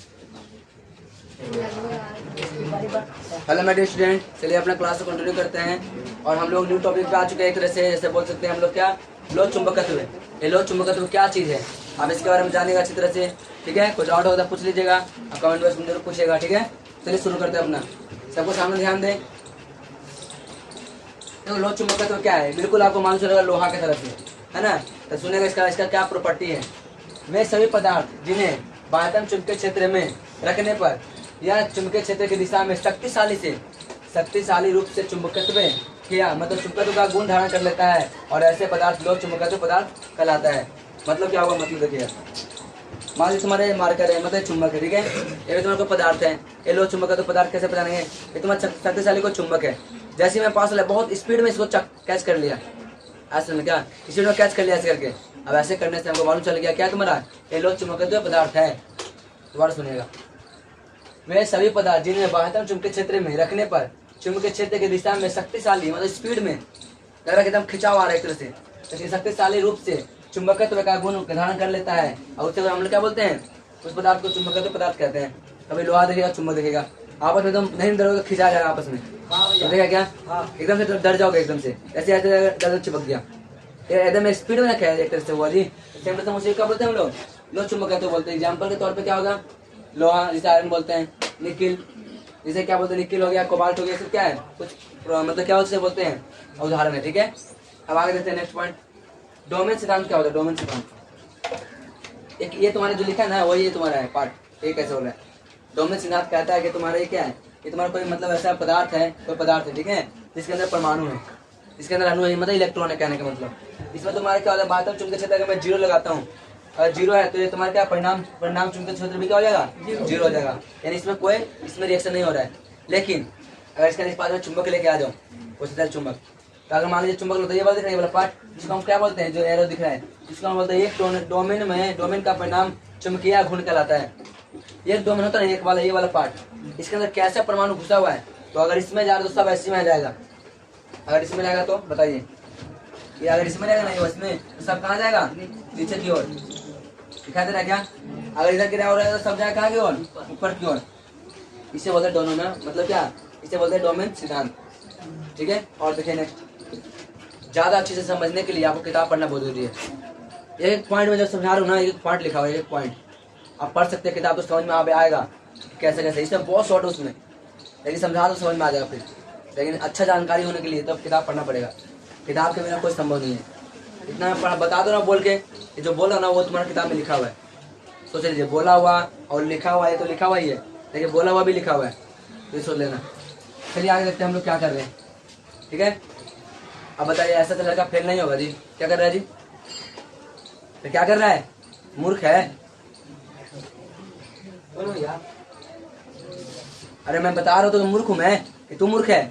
Hello my dear student, चलिए अपना क्लास को कंटिन्यू करते हैं। और हम लोग न्यू टॉपिक पे आ चुके हैं एक तरह से, जैसे बोल सकते हैं हम लोग क्या, लोह चुंबकत्व। ये लोह चुंबकत्व क्या चीज है, आप इसके बारे में जानेगा अच्छी तरह से, ठीक है। कुछ डाउट होता है पूछ लीजिएगा, कमेंट बॉक्स में जरूर पूछिएगा, ठीक है। चलिए शुरू करते हैं अपना, सबको सामने ध्यान दें। देखो लोह चुंबकत्व क्या है, बिल्कुल आपको मालूम चलेगा लोहा की तरफ से, है ना। तो सुनेगा इसका क्या प्रॉपर्टी है। वे सभी पदार्थ जिन्हें बाह्यतम चुंबकीय क्षेत्र में रखने पर या चुंबकीय क्षेत्र की दिशा में शक्तिशाली रूप से चुंबकत्व किया, मतलब चुंबकत्व का गुण धारण कर लेता है, और ऐसे पदार्थ लोह चुंबकत्व पदार्थ कहलाता है। मतलब क्या होगा, मतलब देखिए, मान लीजिए तुम्हारे मार्कर है, मतलब चुंबक है, ठीक है। ये तुम्हारे को पदार्थ है, ये लोह चुंबकत्व पदार्थ कैसे पहचानेंगे, ये तुम्हारा शक्तिशाली को चुंबक है। जैसे मैं पास बहुत स्पीड में इसको कैच कर लिया, ऐसे में क्या स्पीड में कैच कर लिया ऐसे करके, अब ऐसे करने से हमको मालूम चल गया क्या तुम्हारा ये लोह चुंबकत्व पदार्थ है। दोबारा सुनिएगा, वे सभी पदार्थ जिन्हें बाह्यतम चुंबकीय क्षेत्र में रखने पर चुंबकीय क्षेत्र की दिशा में शक्तिशाली, मतलब स्पीड में लग रहा है एकदम खिंचाव आ रहा है एक तरह से, तो शक्तिशाली रूप से चुंबकत्व का गुण धारण कर लेता है, और उससे हम लोग क्या बोलते हैं, उस पदार्थ को चुंबकत्व पदार्थ कहते हैं। कभी लोहा देखेगा, चुंबक देखेगा, आपस में एकदम नहीं डरोगे, खिंचा जाएगा आपस में, देखा क्या, एकदम से डर जाओगे एकदम से, ऐसे ऐसे चिपक गया, एकदम स्पीड में रखा है एक तरह से वो जी। सेम टू सेम उसे क्या बोलते हैं हम लोग, लोह चुंबकत्व बोलते हैं। एग्जाम्पल के तौर पे क्या होगा, लोहा जिसे आयरन बोलते हैं, निकिल जिसे क्या बोलते हैं, निकिल हो गया, कोबाल्ट हो गया, सब क्या है कुछ मतलब क्या उसे बोलते हैं, उदाहरण है, ठीक है। अब आगे देखते हैं नेक्स्ट पॉइंट, डोमेन सिद्धांत क्या होता है। डोमेन सिद्धांत एक ये तुम्हारे जो लिखा है ना, वही तुम्हारा है पार्ट, ये कैसे हो रहा है। डोमेन सिद्धांत कहता है कि तुम्हारा ये क्या है, ये तुम्हारा कोई मतलब ऐसा पदार्थ है, कोई पदार्थ है, ठीक है, जिसके अंदर परमाणु है, जिसके अंदर अणु है, मतलब इलेक्ट्रॉन है, कहने का मतलब। इसमें तुम्हारा क्या होता है, बाह्यतम चुंबकीय क्षेत्र अगर मैं 0 लगाता हूँ, अगर 0 है तो ये तुम्हारा क्या परिणाम चुंबकीय क्षेत्र भी क्या हो जाएगा, 0 हो जाएगा, यानी इसमें रिएक्शन नहीं हो रहा है। लेकिन अगर इसके पास में चुंबक लेके आ जाओ, उसे चुंबक, तो अगर मान लीजिए चुंबक लो, तो ये वाला दिख रहा है, वाला पार्ट जिसको हम क्या बोलते हैं, जो एरो दिख रहा है, जिसको हम बोलते हैं एक डोमेन का परिणाम चुंबकीय घूर्ण कहलाता है। एक डोमेन होता है एक वाला, ये वाला पार्ट, इसके अंदर कैसे परमाणु घुसा हुआ है, तो अगर इसमें जा रहा तो सब ऐसे में आ जाएगा, अगर इसमें जाएगा तो बताइए, ये अगर इसमें जाएगा नहीं इसमें, तो सब कहाँ जाएगा, नीचे की ओर, दिखाई दे रहा है क्या। अगर इधर गिरा हो रहा है तो सब जाएगा कहाँ की ओर, ऊपर की ओर। इसे बोलते हैं डोमेन, मतलब क्या, इसे बोलते हैं डोमेन सिद्धांत, ठीक है। और देखिए नेक्स्ट, ज्यादा अच्छे से समझने के लिए आपको किताब पढ़ना बहुत जरूरी है। एक पॉइंट में जब समझा रहा हूँ ना, एक पॉइंट लिखा हुआ है, एक पॉइंट आप पढ़ सकते हैं किताब, तो समझ में आएगा कैसे कैसे, इसमें बहुत शॉर्ट है उसमें, लेकिन समझा तो समझ में आ जाएगा फिर। लेकिन अच्छा जानकारी होने के लिए तब किताब पढ़ना पड़ेगा, किताब के बिना कोई संभव नहीं है। इतना बता दो ना बोल के, ये जो बोला ना वो तुम्हारा किताब में लिखा हुआ है, सोच लीजिए, बोला हुआ और लिखा हुआ है, तो लिखा हुआ ही है, लेकिन बोला हुआ भी लिखा हुआ है, तो ये सोच लेना। चलिए आगे देखते हैं हम लोग क्या कर रहे हैं, ठीक है। अब बताइए ऐसा तो लड़का फेल नहीं होगा जी। क्या कर रहा है जी? तो क्या कर रहा है? मूर्ख है। बोलो यार। अरे मैं बता रहा हूँ तो मूर्ख हूँ मैं कि तू मूर्ख है?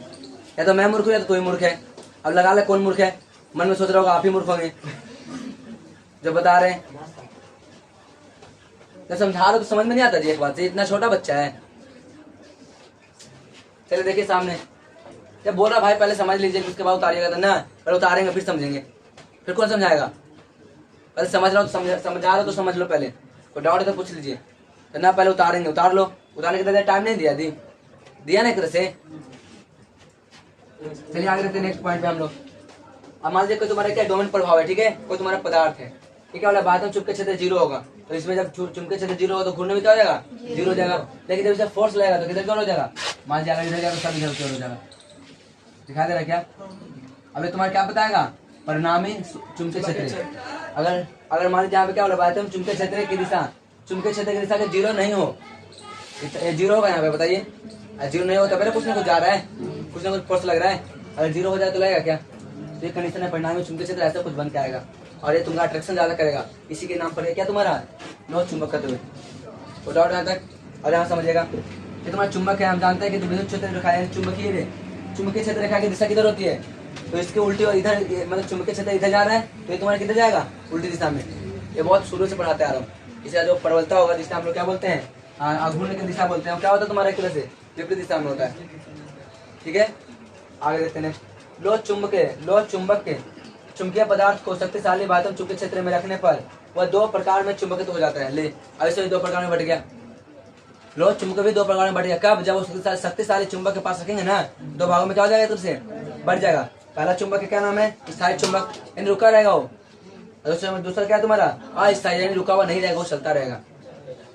या तो मैं मूर्ख हूँ या तो तू ही मूर्ख है। अब लगा ले कौन मूर्ख है। मन में सोच रहा होगा आप ही मूर्ख होंगे जो बता रहे हैं। जब समझा रहा तो समझ में नहीं आता जी एक बात से, इतना छोटा बच्चा है। चलिए देखिए सामने जब बोल रहा भाई पहले समझ लीजिए उसके बाद उतारिएगा तो ना, पहले उतारेंगे फिर समझेंगे, फिर कौन समझाएगा। पहले समझ रहा हो तो समझा रहा हो तो समझ लो, पहले कोई डाउट है तो पूछ लीजिए, तो ना पहले उतारेंगे उतार लो। उतारने के लिए टाइम नहीं दिया दिया ना एक तरह से। चलिए आगे रहते हैं नेक्स्ट पॉइंट पे हम लोग। अब मान लीजिए कोई तुम्हारा क्या डोमेन प्रभाव है, ठीक है, कोई तुम्हारा पदार्थ है, ठीक है, वाला बात हम चुंबकीय क्षेत्र 0 होगा, तो इसमें जब चुंबकीय क्षेत्र 0 होगा तो घूमने में क्या हो जाएगा? 0 हो जाएगा। लेकिन जब इसे फोर्स लगेगा तो किधर क्या हो जाएगा? मान जाएगा इधर जाएगा, सब इधर हो जाएगा। दिखा दे रहा क्या? अभी तुम्हारा क्या बताएगा? परिणामी चुंबकीय क्षेत्र। अगर मान लीजिए यहाँ पे क्या बोला बात है, चुंबकीय क्षेत्र की दिशा, चुंबकीय क्षेत्र की दिशा के 0 नहीं हो, 0 होगा यहाँ पे बताइए। 0 नहीं होता पहले कुछ ना कुछ जा रहा है, कुछ ना कुछ फोर्स लग रहा है। अगर 0 हो जाए तो लगेगा क्या? तो ये कंडीशन है, परिणामी चुंबकीय क्षेत्र ऐसा कुछ बन के आएगा और ये तुम्हारा अट्रैक्शन ज्यादा करेगा। इसी के नाम पर क्या तुम्हारा नो चुंबकत्व। तो डाउट यहाँ तक और यहाँ समझिएगा, ये तुम्हारा चुंबक है। हम जानते हैं कि विद्युत क्षेत्र रेखा है चुंबकीय क्षेत्र रेखा की दिशा किधर होती है, तो इसके उल्टी और इधर, मतलब चुंबकीय क्षेत्र इधर जा रहा है तो ये तुम्हारा किधर जाएगा? उल्टी दिशा में। ये बहुत शुरू से पढ़ाते आ रहा हूँ। इसका जो प्रबलता होगा जिससे हम लोग क्या बोलते हैं, आघूर्ण की दिशा बोलते हैं, क्या होता है तुम्हारा एक तरह से विपरीत दिशा में होता है। ठीक है, आगे देखते हैं। लोह चुंबक के चुंबकीय पदार्थ को शक्तिशाली बाध्यम चुंबकीय क्षेत्र में रखने पर वह 2 प्रकार में चुंबकित हो जाता है। ले अब इसे 2 प्रकार में बट गया। लोह चुंबक भी 2 प्रकार में बट गया। कब? जब उस शक्तिशाली चुंबक के पास रखेंगे ना, 2 भागों में क्या हो जाएगा? तुमसे बढ़ जाएगा। पहला चुंबक का क्या नाम है? स्थायी चुंबक, यानी रुका रहेगा वो। दूसरा क्या है तुम्हारा? अस्थायी, यानी रुका हुआ नहीं रहेगा, वो चलता रहेगा।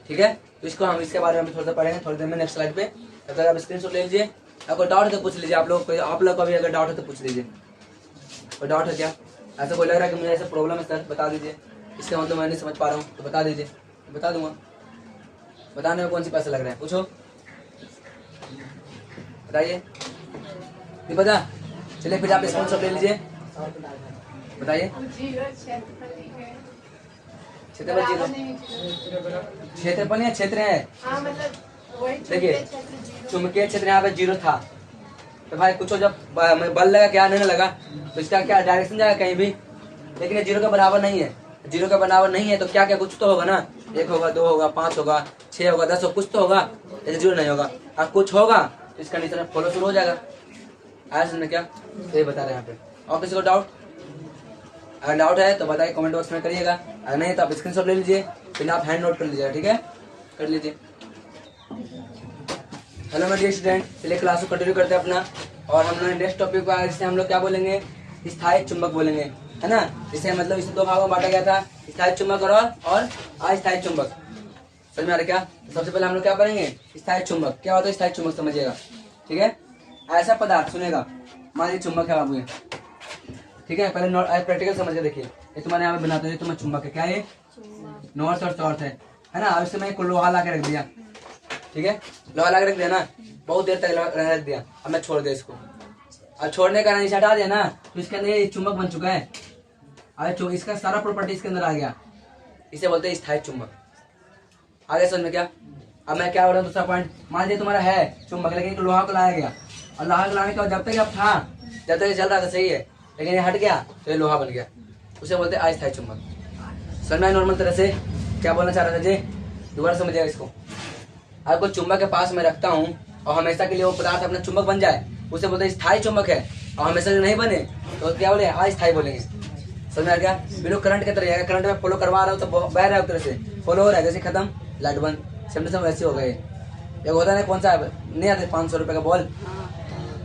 ठीक है, तो इसको हम इसके बारे में थोड़ा सा पढ़ेंगे थोड़ी देर में नेक्स्ट स्लाइड पे। तब तक आप स्क्रीनशॉट ले लीजिए। आपको डाउट है तो पूछ लीजिए, आप लोग को भी अगर डाउट है तो पूछ लीजिए। कोई डाउट है क्या? ऐसा कोई लग रहा है कि मुझे ऐसा प्रॉब्लम है सर, बता दीजिए। इसका मतलब मैं नहीं समझ पा रहा हूँ तो बता दीजिए, बता दूंगा। बताने में कौन सी पैसा लग रहा है, पूछो, बताइए। नहीं पता? चलिए फिर आप स्क्रीनशॉट ले लीजिए, बताइए। क्षेत्रफल या क्षेत्र है? देखिए चुंबकीय क्षेत्र यहाँ पे 0 था, तो भाई कुछ जब बल लगा क्या नहीं लगा तो इसका क्या डायरेक्शन जाएगा कहीं भी, लेकिन ये 0 के बराबर नहीं है। 0 के बराबर नहीं है तो क्या क्या कुछ तो होगा ना, 1 होगा, 2 होगा, 5 होगा, 6 होगा, 10 होगा, कुछ तो होगा। जैसे 0 नहीं होगा और कुछ होगा तो इस कंडीशन में फॉलो शुरू हो जाएगा। आया समझ क्या? ये बता रहे हैं यहाँ पे। और किसी को डाउट? अगर डाउट है तो बताइए, कमेंट बॉक्स में करिएगा। अगर नहीं तो आप स्क्रीनशॉट ले लीजिए, फिर आप हैंड नोट कर लीजिएगा। ठीक है, कर लीजिए। हेलो मेरे स्टूडेंट, चलिए क्लास को कंटिन्यू करते हैं अपना। और हम लोग नेक्स्ट टॉपिक पर आए, जिससे हम लोग क्या बोलेंगे? स्थायी चुंबक बोलेंगे, है ना। जिसे मतलब इसे 2 भागों में बांटा गया था, स्थायी चुंबक और अस्थायी चुंबक। समझ में आ रहा क्या? सबसे पहले हम लोग क्या करेंगे? स्थायी चुंबक क्या होता है, स्थायी चुंबक समझिएगा। ठीक है, ऐसा पदार्थ सुनेगा, मान लीजिए चुंबक है बाबू ये, ठीक है। पहले प्रैक्टिकल समझ के देखिए। ये तुम्हारे यहाँ पे बनाते हैं, तुम्हारा चुंबक है, क्या है? नॉर्थ और साउथ है ना। अब इससे मैं एक लोहा ला के रख दिया, ठीक है, लोहा ला के रख दिया ना, बहुत देर तक रख दिया। अब मैं छोड़ दिया इसको, अब छोड़ने का नीचे हटा दिया ना, तो इसके अंदर ये चुंबक बन चुका है। अब इसका सारा प्रॉपर्टी इसके अंदर आ गया, इसे बोलते हैं स्थायी चुंबक। आगे समझ में क्या? अब मैं क्या बोल रहा हूँ, दूसरा पॉइंट। मान लीजिए तुम्हारा है चुंबक, लेकिन एक लोहा को लाया गया, और लोहा को लाने के बाद जब तक अब था, जब तक ये चल रहा था सही है, लेकिन ये हट गया तो ये लोहा बन गया, उसे बोलते हैं अस्थायी चुंबक। समझ में नॉर्मल तरह से क्या बोलना चाह रहा था जी? दोबारा समझिएगा इसको। अगर कोई चुंबक के पास मैं रखता हूँ और हमेशा के लिए वो पदार्थ अपना चुंबक बन जाए, उसे बोलते हैं स्थायी चुंबक है। और हमेशा जो नहीं बने तो क्या बोले? अस्थायी बोलेंगे। समझ में आ गया? बिल्कुल करंट की तरह है, करंट में फॉलो करवा रहा हूँ तो बह रहा है एक तरह से, फॉलो हो रहा है, जैसे खत्म लाइट बंद, समझ वैसे हो गए। एक होता है ना, कौन सा नहीं आता 500 रुपये का बॉल,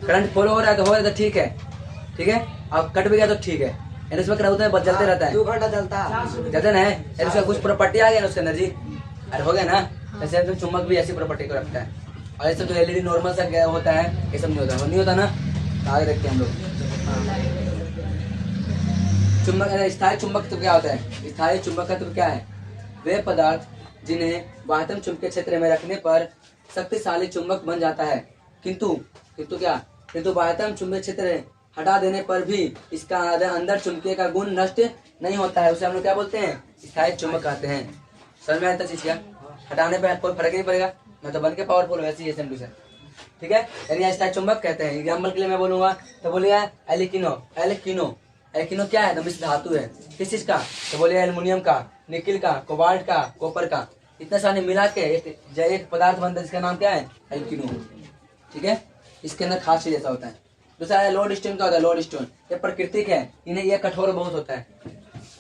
करंट फॉलो हो रहा है तो हो रहा है, ठीक है, ठीक है। अब कट भी गया तो ठीक है, यानी उसमें क्या होता है? बस जलते रहता है, 2 घंटा चलता जलते ना है, यानी उसका कुछ प्रॉपर्टी आ गया ना उसके अंदर जी, अरे हो गया ना। ऐसे तो चुंबक भी ऐसी प्रॉपर्टी को रखता है। और ऐसे तो एलईडी नॉर्मल सा क्या होता है, ये सब नहीं होता, नहीं होता ना। आगे देखते हैं हम लोग। चुंबक, स्थायी चुंबक तो क्या होता है? स्थायी चुंबक का तो क्या है? वे पदार्थ जिन्हें बाह्यतम चुंबकीय क्षेत्र में रखने पर शक्तिशाली चुंबक बन जाता है, किंतु क्या? किंतु बाह्यतम चुंबकीय क्षेत्र हटा देने पर भी इसका अंदर चुंबकीय का गुण नष्ट नहीं होता है, उसे हम लोग क्या बोलते हैं, स्थायी चुंबक कहते हैं। समझ में आता चीज क्या? हटाने पर कोई फर्क नहीं पड़ेगा, मैं तो बन के पावरफुल वैसे ही सेम टू सेम, ठीक है। यानी स्थायी चुंबक कहते हैं। एग्जाम्पल के लिए मैं बोलूंगा तो बोलिए एलिकिनो। एलिकिनो एलिकिनो क्या है? तो मिश्र धातु है। किस चीज का? तो बोलिए एल्युमिनियम का, निकिल का, कोबाल्ट का, कॉपर का, इतना सारे मिला के एक पदार्थ बनता है जिसका नाम क्या है? एल्किनो, ठीक है। इसके अंदर खास चीज ऐसा होता है। दूसरा है लोड स्टोन। क्या होता है? लोड स्टोन ये प्राकृतिक है, इन्हें ये कठोर बहुत होता है,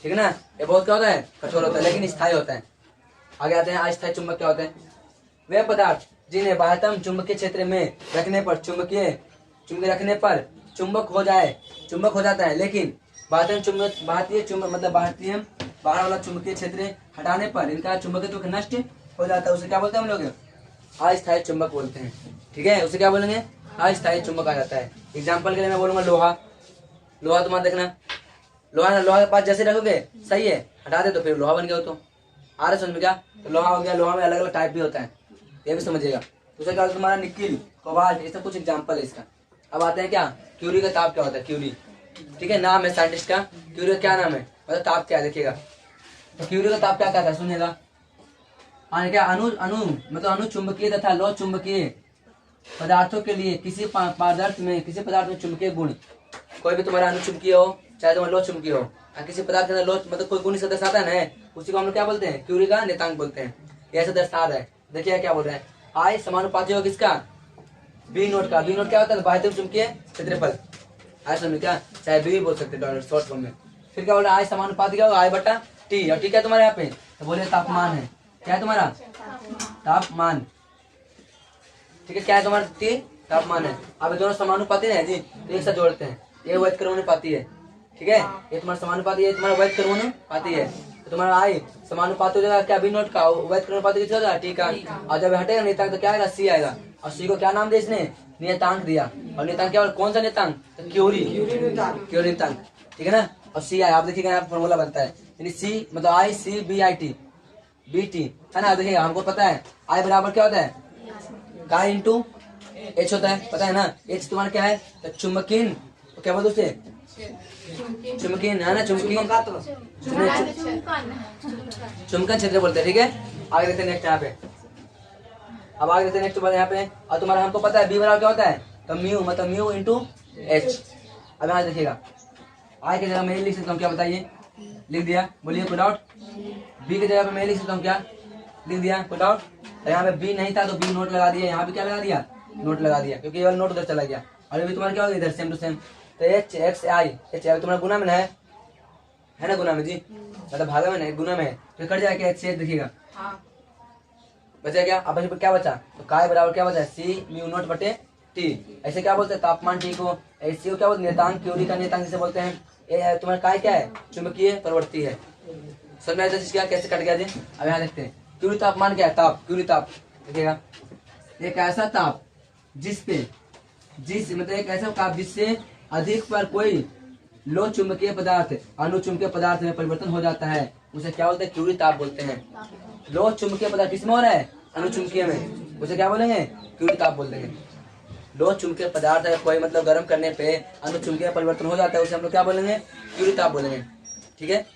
ठीक है ना। ये बहुत क्या होता है? कठोर होता है, लेकिन स्थायी होता है। आगे आते हैं अस्थायी चुंबक क्या होते हैं? वे पदार्थ जिन्हें बाह्यतम चुंबकीय क्षेत्र में रखने पर चुंबक हो जाता है, लेकिन भारतीय चुंबक मतलब भारतीय बाहर वाला चुंबकीय क्षेत्र हटाने पर इनका चुंबकत्व नष्ट हो जाता है। उसे क्या बोलते हैं हम लोग? अस्थायी चुंबक बोलते हैं, ठीक है। उसे क्या बोलेंगे? अस्थायी चुंबक आ जाता है। एग्जाम्पल के लिए मैं बोलूंगा लोहा। लोहा तुम्हारा देखना, लोहा के पास जैसे रखोगे सही है, हटा दे तो फिर लोहा बन गया। तो आ रहा समझ में क्या? तो लोहा हो गया। लोहा में अलग अलग टाइप भी होता है, ये भी समझिएगा। दूसरा क्या होता है तुम्हारा? निकिल, कोबाल्ट, ये सब कुछ एग्जाम्पल है इसका। अब आते हैं क्या? क्यूरी का ताप क्या होता है? क्यूरी, ठीक है, नाम है साइंटिस्ट का। क्यूरी का क्या नाम है, मतलब ताप क्या है, देखिएगा। तो क्यूरी का ताप क्या कहता है, सुनिएगा। क्या अणु मतलब अणु चुंबकीय तथा लो चुंबकीय पदार्थों के लिए किसी पदार्थ में चुंबकीय गुण, कोई भी तुम्हारा अणु चुंबकीय हो चाहे तुम्हारा लो चुंबकीय हो, किसी पदार्थ के अंदर लो मतलब कोई गुण से दर्शाता है ना, उसी को हम लोग क्या बोलते हैं? क्यूरी का नियतांक बोलते हैं। ये ऐसा दर्शा रहा है, देखिए क्या बोल रहे हैं। आई समानुपाती होगा किसका? बी नोट का। बी नोट क्या होता है? बाह्यतम चुंबकीय क्षेत्रफल। आई समझ क्या, चाहे बी बोल सकते हैं शॉर्ट फॉर्म में। फिर क्या बोल रहा है? आई समानुपाती क्या होगा? आई बटा टी। और टी क्या तुम्हारे यहाँ पे? तो बोले तापमान है। क्या है तुम्हारा? तापमान, ठीक है। क्या है तुम्हारा? टी तापमान है। अब दोनों समानुपाती है जी, तो एक साथ जोड़ते हैं। ये वैध क्रमानुपाती है, ठीक है। ये तुम्हारा समानुपाती है, तुम्हारा वैध क्रमानुपाती है। तो तुम्हारा आई समानुपाती हो जाएगा क्या? बी नोट का। वैध क्रमानुपाती किसका होगा? टी का। और जब हटेगा नियतांक तो क्या आएगा? सी आएगा। और सी को क्या नाम दिया इसने? नियतांक दिया। और नियतांक क्या? कौन सा नियतांक? तो क्यूरी नियतांक, ठीक है ना। और सी आया, आप देखिएगा यहाँ फॉर्मूला बनता है, यानी सी मतलब I C B I T, B T है ना। देखिएगा हमको पता है आई बराबर क्या होता है? का इंटू एच होता है, पता है ना। एच तुम्हारा क्या है? तो चुंबकीय, तो क्या बोलते उसे? चुंबकीय है ना, चुंबकन क्षेत्र बोलते हैं, ठीक है। आगे देखते हैं नेक्स्ट यहाँ पे। अब आगे देखते हैं नेक्स्ट बात यहाँ पे। और तुम्हारा हमको पता है बी बराबर क्या होता है? तो म्यू मतलब म्यू इंटू एच। अब यहाँ देखिएगा आई की जगह मैं लिख सकता हूँ, क्या बताइए? लिख दिया, बोलिए कोई डाउट? बी की जगह पे मैं लिख सकता हूँ, क्या लिख दिया? कोई डाउट? तो यहाँ पे बी नहीं था तो बी नोट लगा दिया, यहाँ पे क्या लगा दिया? नोट लगा दिया, क्योंकि ये वाला नोट उधर चला गया। और अभी तुम्हारा क्या होगा? इधर सेम टू सेम। तो H x I, H I तुम्हारा गुना में है ना, गुना में जी, मतलब भागा में नहीं, गुना में है, तो कट जाएगा एच से, देखिएगा बचा क्या? अब क्या बचा? तो काय बराबर क्या बचा? सी म्यू नोट बटे टी। ऐसे क्या बोलते हैं? तापमान टी को। ऐसे को क्या बोलते हैं? नियतांक, क्यूरी का नियतांक जिसे बोलते हैं। ये तुम्हारा काय क्या है? चुंबकीय प्रवृत्ति है। समझ में आया क्या? कैसे कट गया जी? अब यहाँ देखते हैं क्यूरी तापमान क्या है? ताप, क्यूरी ताप, देखिएगा एक ऐसा ताप जिस मतलब एक ऐसा ताप जिससे अधिक पर कोई लो चुंबकीय पदार्थ अणु चुंबकीय पदार्थ में परिवर्तन हो जाता है, उसे क्या बोलते हैं? क्यूरी ताप बोलते हैं। लो चुंबकीय पदार्थ किसमें हो रहा है? अणु चुंबकीय में, उसे क्या बोलेंगे? क्यूरी ताप बोल देंगे। लो चुंबकीय पदार्थ है कोई मतलब गर्म करने पे अणु चुंबकीय परिवर्तन हो जाता है, उसे हम लोग क्या बोलेंगे? क्यूरी ताप बोलेंगे, ठीक है।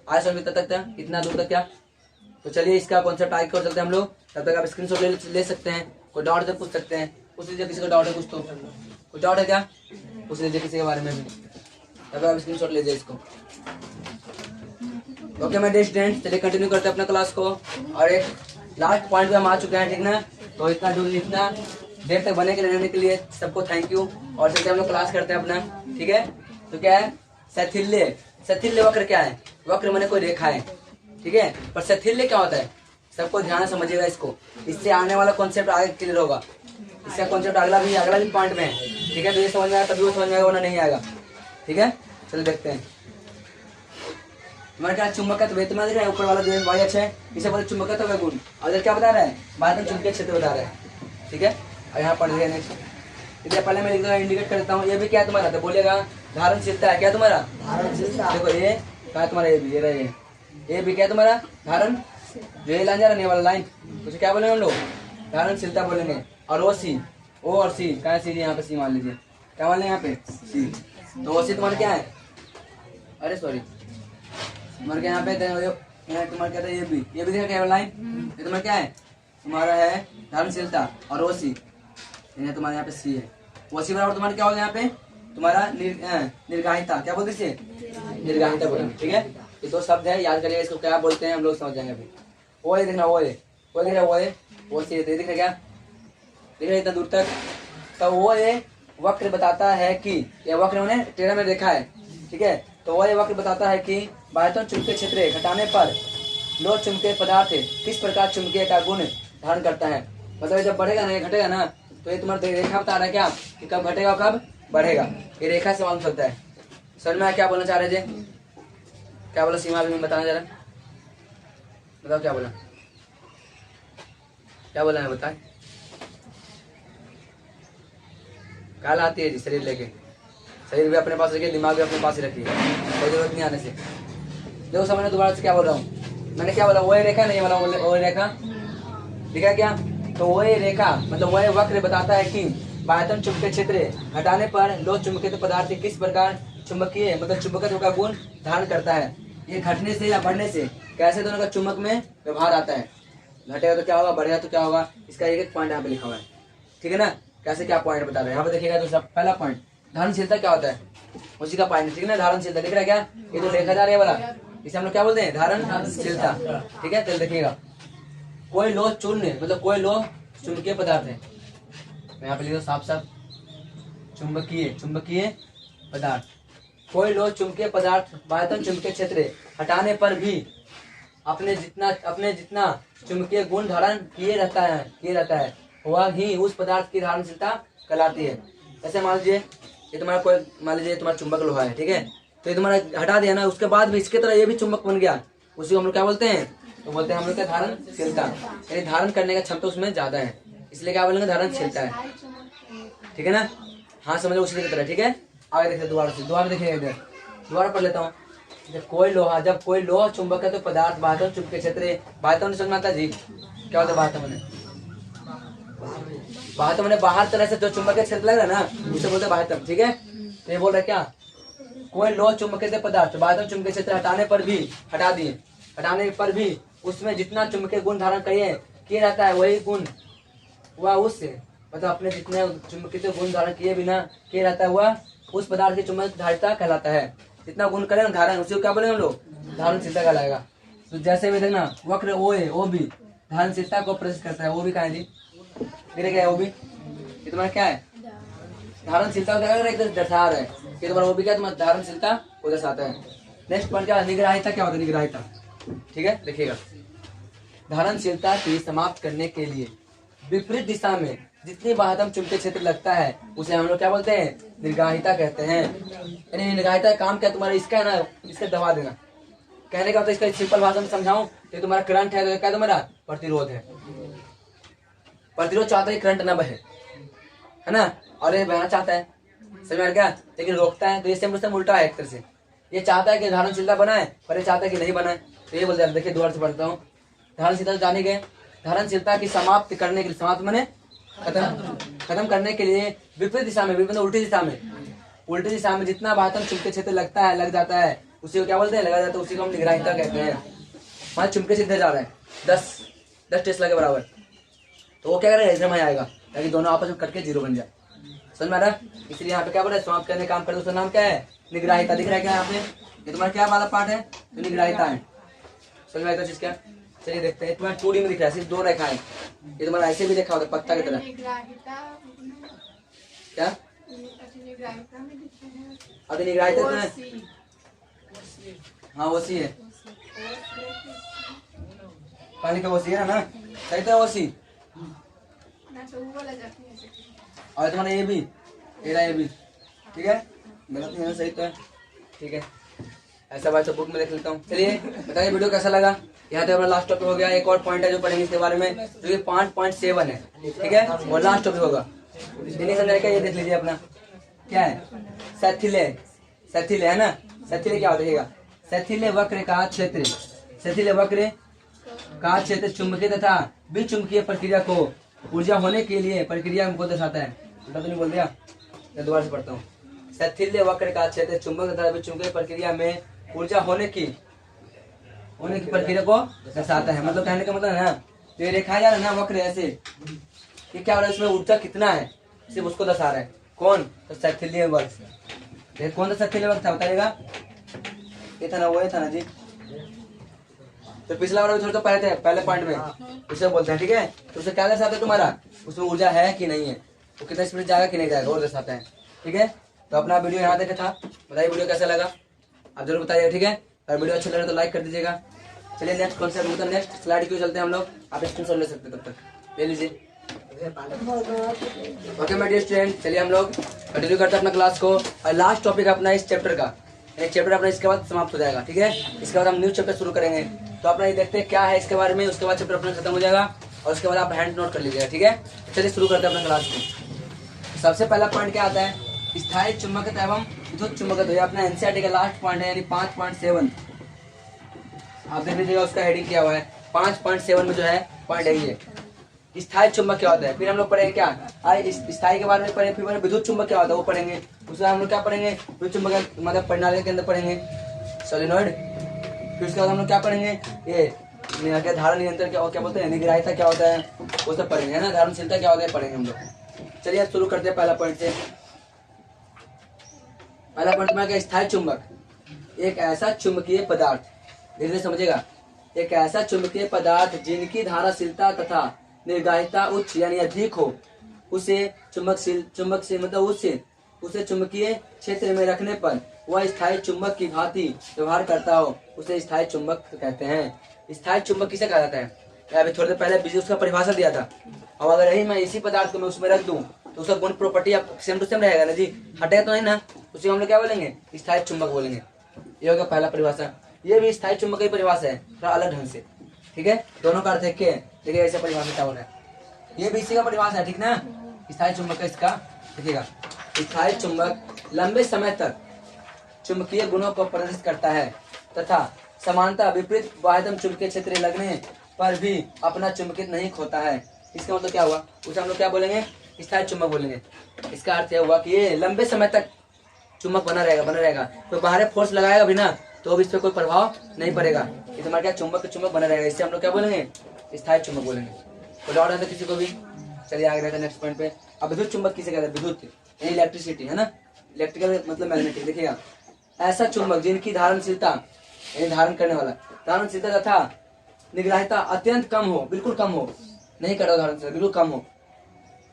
आज समझ तक था, इतना दूर तक क्या? तो चलिए इसका कॉन्सेप्ट आगे कर सकते हैं हम लोग। तब तक आप स्क्रीनशॉट ले सकते हैं, कोई डाउट है पूछ सकते हैं, पूछ लीजिए। किसी को डाउट है कुछ तो कुछ डाउट है क्या? पूछ लीजिए किसी के बारे में भी, तब तक आप स्क्रीनशॉट लीजिए इसको। ओके मैं स्टूडेंट, चलिए कंटिन्यू करते हैं अपना क्लास को। और एक लास्ट पॉइंट पे हम आ चुके हैं, ठीक ना। तो इतना देर तक बने के रहने के लिए सबको थैंक यू। और चलते हम लोग क्लास करते हैं अपना, ठीक है। तो क्या है? सथिल्य वक्र क्या है? वक्र माने कोई रेखा है, ठीक है। पर सथिल्य क्या होता है? सबको ध्यान समझिएगा इसको, इससे आने वाला कॉन्सेप्ट आगे क्लियर होगा। इसका कॉन्सेप्ट अगला भी पॉइंट में है, ठीक है। तो ये समझ में आया तभी वो समझ में आएगा, वरना नहीं आएगा, ठीक है। चलो देखते हैं। हमारे क्या चुंबकत्व वेग में देख रहे हैं, ऊपर वाला जो वाई अक्ष है इसे बोलते चुंबकत्व वेग गुण। और इधर क्या बता रहा है? बाह्यतम चुंबकीय क्षेत्र बता रहा है, ठीक है। और यहाँ पढ़ लिया नेक्स्ट। इधर पहले मैं लिख दूंगा, इंडिकेट करता हूँ। ये भी क्या है तुम्हारा? तो बोलेगा धारणशीलता है। क्या तुम्हारा? धारणशीलता। देखो ये क्या है तुम्हारा? ये भी ये भी क्या है तुम्हारा? धारण, जो ये लाइन जा रहा है वाला लाइन, उसे क्या बोलेंगे हम लोग? धारणशीलता बोलेंगे। और वो सी, ओ और सी, क्या सी यहाँ पे सी मान लीजिए, क्या मान लें यहाँ पे सी। तो ओसी तुम्हारा क्या है, अरे सॉरी तुम्हारे क्या यहाँ पे तुम्हारा क्या था ये भी देखा क्या लाइन, ये तुम्हारा क्या है, तुम्हारा है धारणशीलता और ओसी तुम्हारे यहाँ पे सी है। ओसी बराबर तुम्हारा क्या होगा यहाँ पे तुम्हारा निर्गाहिता, क्या बोलते इसे, निर्गाहिता बोलेंगे। ठीक है, ये दो शब्द है, याद करिएगा इसको क्या बोलते हैं, हम लोग समझ जाएंगे अभी। वो ये देखना, वो दिख रहा है, वो सी दिख रहा है, क्या दिख रहा है इतना दूर तक। तो वो ये वक्र बताता है कि ये वक्र उन्हें टेढ़ा में देखा है। ठीक है, तो वो ये वक्र बताता है कि बाह्यतम चुंबकीय क्षेत्र घटाने पर लोह चुंबकीय पदार्थ किस प्रकार चुंबकीय का गुण धारण करता है। मतलब जब बढ़ेगा ना, ये घटेगा ना, तो ये तुम्हारा रेखा बता रहा है क्या कि कब घटेगा और कब बढ़ेगा, ये रेखा से मालूम चलता है। समझ में क्या बोलना चाह रहे थे, क्या बोला सीमा भी बताना जरा, बताओ क्या बोला, क्या बोला है बताए। काल आती है जी शरीर लेके, शरीर भी अपने पास रखिए, दिमाग भी अपने पास ही रखिए, कोई जरूरत नहीं आने से। देखो समझना दोबारा से क्या बोल रहा हूँ मैंने, क्या बोला, वो रेखा नहीं बोला, वो रेखा दिखा क्या, तो वो रेखा मतलब वो वक्र बताता है कि बाह्यतम चुंबकीय क्षेत्र घटाने पर लोह चुंबकीय पदार्थ किस प्रकार चुंबकीय मतलब चुंबकत्व का गुण धारण करता है। ये घटने से या बढ़ने से कैसे दोनों का चुंबक में व्यवहार आता है, घटेगा तो क्या होगा, बढ़ेगा तो क्या होगा, इसका एक एक पॉइंट यहाँ पे लिखा हुआ है। ठीक है ना, कैसे क्या पॉइंट बता रहे हैं यहाँ पे देखिएगा। तो सब पहला पॉइंट धारणशीलता क्या होता है, उसी का पॉइंट। ठीक है ना, धारणशीलता दिख रहा है क्या, ये तो देखा जा रहा है वाला, इसे हम लोग क्या बोलते हैं, धारणशीलता। ठीक है, चल देखिएगा, कोई लोह चूर्ण मतलब कोई लोह चुंबकीय पदार्थ है, यहाँ पे लिखो साफ साफ, चुंबकीय पदार्थ, कोई लोह चुंबकीय पदार्थ बाह्यतम चुंबकीय क्षेत्र हटाने पर भी अपने जितना चुंबकीय गुण धारण किए रहता है वह ही उस पदार्थ की धारणशीलता कहलाती है। ऐसे मान लीजिए ये तुम्हारा कोई, मान लीजिए तुम्हारा चुंबक लोहा है, ठीक है, तो ये तुम्हारा हटा दिया ना, उसके बाद भी इसके तरह ये भी चुंबक बन गया, उसी को हम लोग क्या बोलते हैं, तो बोलते हैं हम लोग क्या, धारणशीलता, यानी धारण करने का क्षमता उसमें ज्यादा है, इसलिए क्या बोलेंगे, धारणशीलता है। ठीक है ना, हाँ समझो उसी की तरह। ठीक है, आगे देखिए दोबारा देखिए इधर, दोबारा पढ़ लेता हूँ। जब कोई लोहा चुंबक है तो पदार्थ बाह्यतम चुंबकीय क्षेत्र, बाह्यतम समझ में आता है जी, क्या होता है बाह्यतम मैंने बाहर तरह से जो चुंबकीय क्षेत्र लग रहा है ना, उसे बोलते हैं बाह्यतम। ठीक है, तो ये बोल रहा है क्या, कोई लोह चुंबकीय पदार्थ बाह्यतम चुंबकीय क्षेत्र हटाने पर भी उसमें जितना चुंबकीय गुण धारण किए रहता है वही गुण वह उससे मतलब अपने जितने चुंबकीय गुण धारण किए बिना किए रहता है वह उस पदार्थ की चुंबक धारिता कहलाता है। जितना गुण करें धारण, उसी को क्या बोलेंगे हम लोग, धारणशीलता कहलाएगा। तो जैसे भी देखना वक्र ओ है, वो भी धारणशीलता को प्रदर्शित करता है। वो भी कहा जी, मेरे क्या है, वो भी ये तुम्हारा क्या है, धारणशीलता को क्या दर्शा रहा है, ये तुम्हारा वो भी क्या तुम्हारा धारणशीलता को दर्शाता है। नेक्स्ट पॉइंट क्या, निग्राहिता क्या होता है, निग्राहिता। ठीक है, देखिएगा, धारणशीलता की समाप्त करने के लिए विपरीत दिशा में जितनी बाह्यतम चुंबकीय क्षेत्र लगता है उसे हम लोग क्या बोलते हैं, निर्गाहिता कहते हैं। यानी निर्गाहिता का काम क्या, तुम्हारा इसका है ना, इसका दबा देना। कहने का मतलब इसका सिंपल भाषा में समझाऊं तो तुम्हारा करंट है, तो क्या तुम्हारा प्रतिरोध है। प्रतिरोध चाहता है करंट न बहे, है ना, और ये बहना चाहता है, समझ में आ गया, लेकिन रोकता है। तो ये सिस्टम उल्टा है एक तरह से, ये चाहता है कि धारणशीलता बनाए पर ये चाहता है कि नहीं बनाए। तो ये बोलते हैं, देखिए दोबारा से पढ़ता हूँ, धारणशीलता जाने गए, धारणशीलता की समाप्त करने के लिए, समाप्त मैंने खत्म करने के लिए विपरीत दिशा में, विपरीत उल्टी दिशा में जितना बाह्यतम चुंबकीय क्षेत्र लग जाता है उसी को क्या बोलते हैं, लगा जाता है, उसी को हम निग्राहिता कहते हैं। हमारे चुंबकीय क्षेत्र जा रहा है 10 टेस्ला के बराबर, तो वो क्या करेगा, इधर में आएगा ताकि दोनों आपस में कट के जीरो बन जाए। समझ में आ रहा, इसलिए यहाँ पे क्या बोल रहा है, समाप्त करने काम करते, उसका नाम क्या है, निग्राहिता। दिख रहा है क्या यहाँ पे, ये तुम्हारा क्या वाला पार्ट है, तो निग्राहिता है। समझ में आता चीज क्या, चलिए देखते हैं। तुम्हारा 2D में दिख रहा है, सिर्फ 2 रेखा है, ये तुम्हारा ऐसे भी देखा होता है पत्ता की तरह। क्या अभी निग्राहिता, हाँ वो सी है, पानी का वो सी है ना, सही तो वो सी। और तुम्हारा ये भी, ये भी ठीक है, गलत नहीं है, सही तो है, ठीक है। ऐसा बात तो बुक में देख लेता हूँ। चलिए बताइए वीडियो कैसा लगा। यहाँ तो हमारा लास्ट टॉपिक हो गया। एक और पॉइंट है जो पढ़ेंगे इसके बारे में, जो कि 5.7 है, ठीक है, और लास्ट टॉपिक होगा। नहीं समझ क्या, ये देख लीजिए अपना क्या है, सैथिले है ना, सैथिले क्या होता, सैथिले वक्र का क्षेत्र चुंबकीय तथा बिन चुंबकीय प्रक्रिया को ऊर्जा होने के लिए प्रक्रिया को दर्शाता है। उल्टा तो नहीं बोल दिया, मैं दोबारा से पढ़ता हूँ। स्थैथिल्य वक्र का क्षेत्र चुंबक तथा विचुंबकीय प्रक्रिया में ऊर्जा होने की प्रक्रिया को दर्शाता है। मतलब कहने का मतलब है ना, तो ये रेखा जा रहा है ना वक्र ऐसे, ये क्या हो रहा है, इसमें ऊर्जा कितना है सिर्फ उसको दर्शा रहा है। कौन? तो स्थैथिल्य वक्र। कौन सा स्थैथिल्य वक्र था बताइएगा? ये था ना, वो था ना जी। तो पिछला वाला थोड़ा तो पहले पॉइंट में उसे बोलते हैं, ठीक है। तो उसे क्या दर्शाता है तुम्हारा, उसमें ऊर्जा है कि नहीं है, वो कितना स्पीड जाएगा कि नहीं जाएगा, और दर्शाता है, ठीक है। तो अपना वीडियो यहाँ तक था। बताइए वीडियो कैसा लगा, आप जरूर बताइए, ठीक है। और वीडियो अच्छा लगे तो लाइक कर दीजिएगा। चलिए नेक्स्ट कॉन्सेप्ट, मतलब नेक्स्ट स्लाइड क्यों चलते हैं हम लोग, आप स्क्रीनशॉट ले सकते हैं, तब तक ले लीजिए। ओके माय डियर स्टूडेंट, चलिए हम लोग कंटिन्यू करते हैं अपना क्लास को। और लास्ट टॉपिक अपना इस चैप्टर का, एक चैप्टर अपना इसके बाद समाप्त हो जाएगा, ठीक है। इसके बाद हम न्यू चैप्टर शुरू करेंगे। तो अपना ये देखते हैं क्या है इसके बारे में, उसके बाद चैप्टर अपना खत्म हो जाएगा और उसके बाद आप हैंड नोट कर लीजिएगा, ठीक है। चलिए शुरू करते हैं अपना क्लास को। सबसे पहला पॉइंट क्या आता है, स्थायी चुंबकत्व एवं विद्युत चुंबकत्व। ये अपना एनसीईआरटी का लास्ट पॉइंट है, यानी 5.7। आप देख लीजिएगा उसका हेडिंग क्या हुआ है, 5.7 में जो है पॉइंट है ये, स्थायी चुंबक क्या होता है। फिर हम लोग पढ़ेंगे क्या, स्थायी के बारे में पढ़ेंगे, फिर विद्युत चुंबक क्या होता है वो पढ़ेंगे। उसके हम लोग क्या पढ़ेंगे, विद्युत चुंबक मतलब प्रणाली के अंदर पढ़ेंगे सोलेनॉइड। फिर उसके बाद हम लोग क्या पढ़ेंगे, ये धारा नियंत्रण क्या बोलते हैं, निग्राहिता क्या होता है, वो सब पढ़ेंगे, है ना। धारणशीलता क्या होता है पढ़ेंगे हम लोग। चलिए अब शुरू करते हैं पहला पॉइंट से। पहला पॉइंट में क्या, स्थायी चुंबक एक ऐसा चुंबकीय पदार्थ, धीरे धीरे समझेगा, एक ऐसा चुंबकीय पदार्थ जिनकी धाराशीलता तथा निर्गाहिता उच्च यानी अधिक हो, उसे चुंबक से मतलब उसे चुंबकीय क्षेत्र में रखने पर वह स्थायी चुंबक की भांति व्यवहार करता हो, उसे स्थायी चुंबक कहते हैं। स्थायी चुंबक किसे कहा जाता है, अभी थोड़ी देर पहले बिजली उसका परिभाषा दिया था। अब अगर यही मैं इसी पदार्थ को मैं उसमें रख दूं तो उसका गुण प्रॉपर्टी अब सेम टू सेम रहेगा ना जी, हटेगा तो नहीं ना, उसी हम लोग क्या बोलेंगे, स्थायी चुंबक बोलेंगे। ये हो गया पहला परिभाषा। ये भी स्थायी चुंबक की परिभाषा है, थोड़ा अलग ढंग से, ठीक है। दोनों का अर्थ एक है, देखिए ऐसे परिभाषा क्या हो रहा है, ये भी इसी का परिभाषा है, ठीक ना। स्थायी चुंबक का इसका देखिएगा, स्थायी चुंबक लंबे समय तक चुंबकीय गुणों को प्रदर्शित करता है तथा समानता विपरीत बाह्यतम चुंबकीय क्षेत्र लगने पर भी अपना चुंबकित नहीं खोता है। इसका मतलब क्या हुआ, उसे हम लोग क्या बोलेंगे, स्थायी चुंबक बोलेंगे। इसका अर्थ यह हुआ कि ये लंबे समय तक चुंबक बना रहेगा। कोई बाहर फोर्स लगाएगा भी ना तो भी इस पर कोई प्रभाव नहीं पड़ेगा, ये तुम्हारा क्या चुंबक बना रहेगा। इससे हम लोग क्या बोलेंगे, स्थायी चुंबक बोलेंगे। कोई और आता किसी को भी। चलिए आगे रहते हैं नेक्स्ट पॉइंट पे। अब विद्युत चुंबक किसे कहते हैं, विद्युत यानी इलेक्ट्रिसिटी, है ना। इलेक्ट्रिकल मतलब मैग्नेटिक। देखिएगा, ऐसा चुंबक जिनकी धारणशीलता यानी धारण करने वाला धारणशीलता तथा निग्राहिता अत्यंत कम हो, बिल्कुल कम हो, नहीं करो धारणशीलता, बिल्कुल कम हो,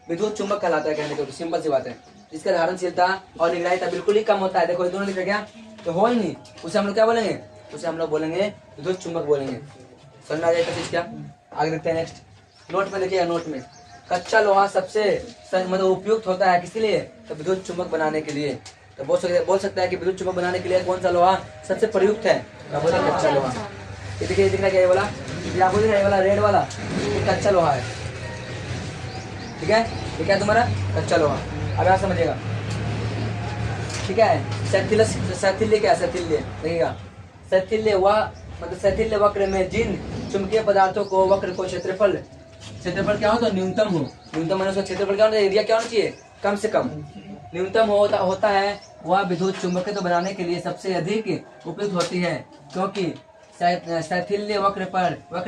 विद्युत चुंबक कहलाता है। कहने को सिंपल सी बात है, जिसका धारणशीलता और निग्राहिता बिल्कुल ही कम होता है। देखो ये दोनों लिखा गया तो हो ही नहीं, उसे हम लोग क्या बोलेंगे, उसे हम लोग बोलेंगे विद्युत चुंबक बोलेंगे। समझ में आ जाएगा चीज क्या। आगे देखते हैं नेक्स्ट। नोट में देखिएगा, नोट में कच्चा लोहा सबसे मतलब उपयुक्त होता है किसी लिए, तो विद्युत चुंबक बनाने के लिए। तो बोल सकता है कि विद्युत चुंबक बनाने के लिए कौन सा लोहा सबसे प्रयुक्त है, तो बोले कच्चा लोहा। ये देखिए दिख रहा है, ये वाला आपको दिख रहा है, ये वाला रेड वाला ये कच्चा लोहा है, ठीक है। ये क्या तुम्हारा कच्चा लोहा। अब आप समझिएगा, ठीक है। शैथिल्य क्या, शैथिल्य देखिएगा, शैथिल्य वह मतलब शैथिल्य वक्र में जिन चुंबकीय पदार्थों को वक्र को क्षेत्रफल क्या हो तो न्यूनतम हो, न्यूनतम माने उसका क्षेत्रफल क्या होना चाहिए, एरिया क्या होना चाहिए, कम से कम न्यूनतम होता है, वह विद्युत चुंबकत्व बनाने के लिए सबसे अधिक उपयुक्त होती है। क्योंकि शैथिल्य वक्र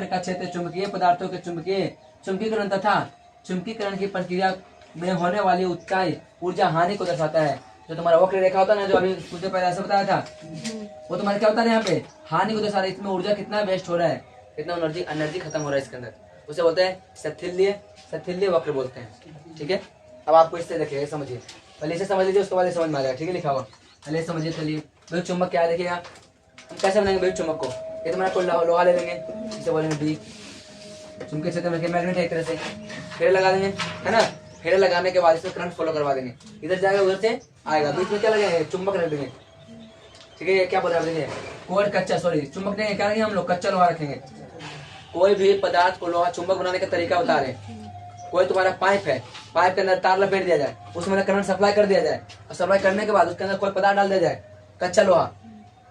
का क्षेत्र चुंबकीय पदार्थों के चुंबकीकरण तथा चुंबकीकरण की प्रक्रिया में होने वाली ऊंचाई ऊर्जा हानि को दर्शाता है। जो तुम्हारा वक्र रेखा होता है ना, जो अभी कुछ देर पहले ऐसा बताया था, वो तुम्हारा क्या होता है यहाँ पे हानि को दर्शा रहा है। इसमें ऊर्जा कितना वेस्ट हो रहा है, कितना एनर्जी खत्म हो रहा है इसके अंदर, उसे बोलते हैं शैथिल्य वक्र बोलते हैं, ठीक है। अब आपको इससे देखिए समझिए, पहले इसे समझ लीजिए, उसके बाद समझ में आ जाएगा, ठीक है। लिखा हुआ पहले समझिए। चलिए विद्युत चुंबक क्या है, देखिएगा हम कैसे बनाएंगे विद्युत चुंबक को। ये तुम्हारा कोई लोहा ले लेंगे, इसे बोलेंगे डी, चुंबकीय क्षेत्र में मैग्नेट है एक तरह से, फेरे लगा देंगे, है ना। फेरे लगाने के बाद इसे करंट फॉलो करवा देंगे, इधर जाएगा उधर से आएगा, बीच में क्या लगेंगे, चुंबक रख देंगे, ठीक है। ये क्या बता देंगे, कोई कच्चा चुंबक नहीं क्या रखेंगे हम लोग, कच्चा लोहा रखेंगे। कोई भी पदार्थ को लोहा चुंबक बनाने का तरीका बता रहे हैं। कोई तुम्हारा पाइप है, पाइप के अंदर तार लपेट दिया जाए, उसमें करंट सप्लाई कर दिया जाए, और सप्लाई करने के बाद उसके अंदर कोई पदार्थ डाल दिया जाए, कच्चा लोहा,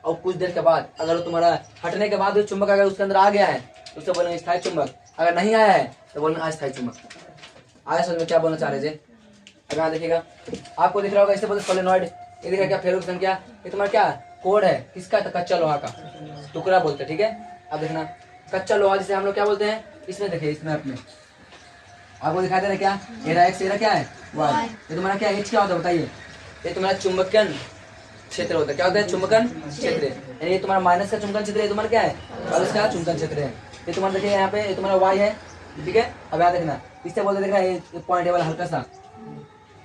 और कुछ देर के बाद अगर तुम्हारा हटने के बाद चुंबक अगर उसके अंदर आ गया है तो उससे बोलेंगे स्थायी चुंबक। अगर नहीं आया है तो बोलेंगे अस्थायी चुंबक। आया समझ में क्या बोलना चाह रहे थे, अब यहाँ देखिएगा, आपको दिख रहा होगा इससे बोलते सोलेनॉइड। ये दिख रहा है क्या, फेरो की संख्या, ये तुम्हारा क्या कोड है, किसका, तो कच्चा लोहा का टुकड़ा बोलते हैं, ठीक है। अब देखना कच्चा लोहा जिसे हम लोग क्या बोलते हैं, इसमें देखिए इस मैप में आपको दिखाई दे रहा है क्या, एरा एक्स एरा क्या है वाई। ये तुम्हारा क्या एच क्या होता है बताइए, ये तुम्हारा चुंबकन क्षेत्र होता है। क्या होता है, चुंबकन क्षेत्र। यानी ये तुम्हारा माइनस का चुंबकन क्षेत्र है, तुम्हारा क्या है प्लस का चुंबकन क्षेत्र है। ये तुम्हारा देखिए यहाँ पे ये तुम्हारा वाई है, ठीक है। अब यहाँ देखना इससे बोलते देख रहा है ये पॉइंट है वाला हल्का सा,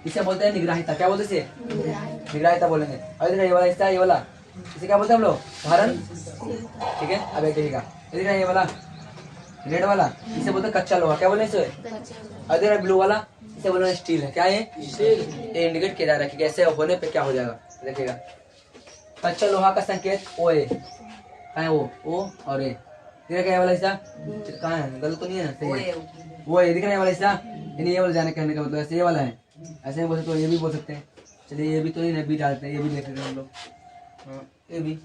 इसे बोलते हैं निग्राहिता। क्या बोलते हैं इसे, निग्राहिता बोलेंगे। और ये वाला हिस्सा, ये वाला इसे क्या बोलते हैं हम लोग, धारण, ठीक है। अब एक देखिएगा ये दिख रहा है ये वाला रेड वाला, इसे बोलते हैं कच्चा लोहा। क्या बोले इसे, और देख रहा है ब्लू वाला, इसे बोलते हैं स्टील है। क्या है स्टील, ये इंडिकेट किया जा रहा है कि कैसे होने पे क्या हो जाएगा। देखिएगा कच्चा लोहा का संकेत ओ ए, कहाँ है ओ और ए। दिख रहा है वाला हिस्सा कहाँ है, गलत तो नहीं है ना, सही है वो ये दिख रहा है वाला हिस्सा। यानी ये वाला जाने कहने का मतलब ऐसे ये वाला है, ऐसे बोल सकते हो, ये भी बोल सकते हैं। चलिए ये भी तो नहीं है, बी डालते हैं, ये भी देख लेते हैं हम लोग। हाँ ये भी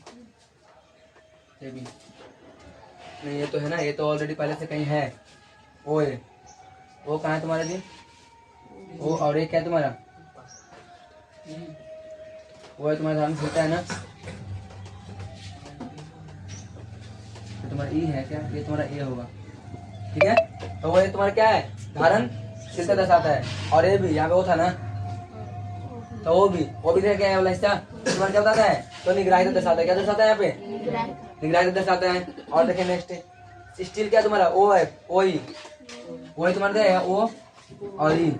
नहीं, ये तो है ना, ये तो ऑलरेडी पहले से कहीं है। ओ है, वो कहाँ है तुम्हारा जी, वो और एक क्या है तुम्हारा, वो है तुम्हारा धारण होता है ना, तो तुम्हारा ई है क्या, ये तुम्हारा ए होगा, ठीक है। तो वो तुम्हारा क्या है, धारण शीलता दर्शाता है। और ये भी यहाँ पे वो था ना, तो वो भी क्या है वाला हिस्सा तुम्हारा क्या बताता है, तो निग्राहिता दर्शाता है। क्या दर्शाता है यहाँ पे, निग्राहिता दर्शाता है। और देखिए नेक्स्ट स्टील क्या तुम्हारा ओ है, ओ ही, वो ही तुम्हारा है ओ और ई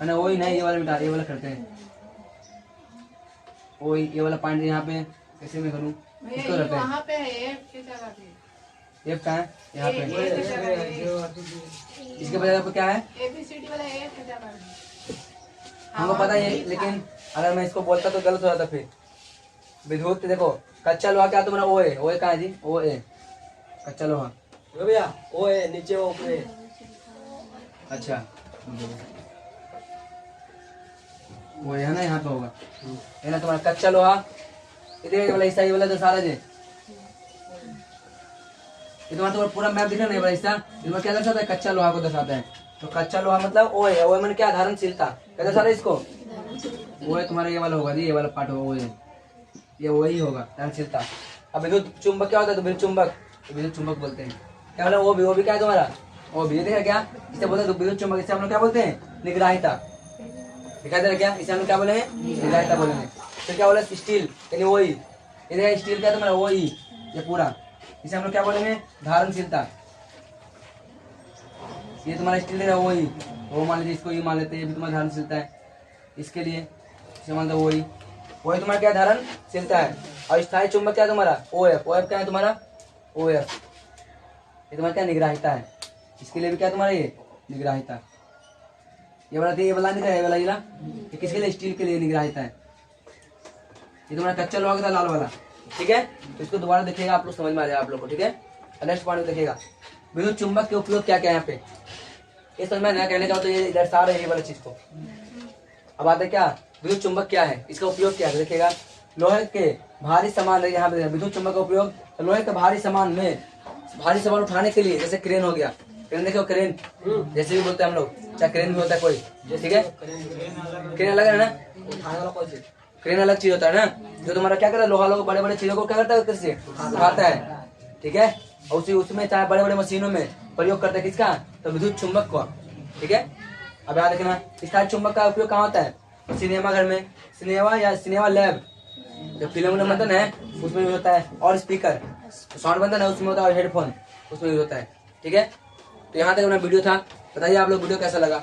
है ना, वो ही नहीं, ये वाला मिटा, ये वाला करते हैं ओ ही। ये वाला पॉइंट यहाँ पे कैसे मैं करूँ, इसको करते हैं। ये कहाँ है, यहाँ पे इसके बजाय आपको क्या है, हमको पता है, लेकिन अगर मैं इसको बोलता तो गलत हो जाता फिर। विद्युत देखो कच्चा लोहा क्या तुम्हारा ओ है, ओ कहाँ है जी, ओ ए कच्चा लोहा भैया ओ है नीचे वो ऊपर है। अच्छा वो है ना, यहाँ पे होगा है ना तुम्हारा कच्चा लोहा। इधर वाला हिस्सा, ये वाला जो सारा जे ये तुम्हारा पूरा मैप दिख रहा है ना, हिस्सा इसमें क्या दर्शाता है, कच्चा लोहा को दर्शाता है। तो कच्चा लोहा मतलब ओ है, ओ मैंने क्या धारणशीलता, क्या दर्शाता है इसको, वो है तुम्हारा ये वाला होगा जी, ये वाला पार्ट होगा वो है, ये वही होगा धारणशीलता। अब विद्युत चुंबक क्या होता है, तो विद्युत चुंबक, तो विद्युत चुंबक बोलते हैं। क्या बोला, वो भी क्या है तुम्हारा, वो भी देखा क्या, इसे बोलते हैं विद्युत चुंबक। इसे हम लोग क्या बोलते हैं, निग्राहिता। दिखाई दे रहा क्या, इसे हम लोग क्या बोले हैं, निग्राहिता बोलेंगे। फिर क्या बोला, स्टील यानी वही, ये स्टील क्या तुम्हारा वही, ये पूरा, इसे हम लोग क्या बोलेंगे, धारणशीलता। ये तुम्हारा स्टील है वही, वो मान लीजिए, इसको ये मान लेते हैं, ये भी तुम्हारा धारणशीलता है। इसके लिए इसे मानते वही तुम्हारा क्या धारणशीलता है। और स्थायी चुंबक क्या है तुम्हारा, ओ एफ, ओ एफ क्या है तुम्हारा, ओ एफ, ये तुम्हारा क्या निग्राहिता है। इसके लिए भी क्या तुम्हारा ये निग्राहिता। ये वाला नहीं है, ये वाला ये किसके लिए, स्टील के लिए निग्राहिता है। ये तुम्हारा कच्चा लोहा का था लाल वाला, ठीक है। तो इसको दोबारा देखिएगा, आप लोग समझ में आ जाएगा आप लोग को, ठीक है। नेक्स्ट पॉइंट देखिएगा, विद्युत चुंबक के उपयोग क्या क्या है यहाँ पे, ये समझ में ना कहने का तो ये दर्शा रहे ये वाली चीज को। अब आते क्या, विद्युत चुंबक क्या है, इसका उपयोग क्या है, देखिएगा लोहे के भारी सामान, यहाँ पे विद्युत चुंबक का उपयोग, तो लोहे के भारी सामान उठाने के लिए, जैसे क्रेन हो गया, क्रेन देखो, क्रेन जैसे भी बोलते हैं हम लोग, चाहे क्रेन भी होता है कोई, ठीक है। क्रेन अलग है ना, क्रेन अलग चीज होता है ना, जो तुम्हारा क्या करता है, लोहा लोग बड़े बड़े चीजों को क्या करता है, कैसे उठाता है, ठीक है। और उसमें चाहे बड़े बड़े मशीनों में प्रयोग करता है किसका, तो विद्युत चुंबक को, ठीक है। अब याद रखना, स्थायी चुंबक का उपयोग कहाँ होता है, सिनेमा घर में, सिनेमा या सिनेमा लैब, जो फिल्म बनता है उसमें भी होता है। और स्पीकर साउंड बनता है ना, उसमें होता है। और हेडफोन उसमें भी होता है, ठीक है। तो यहाँ तक अपना वीडियो था, बताइए आप लोग वीडियो कैसा लगा।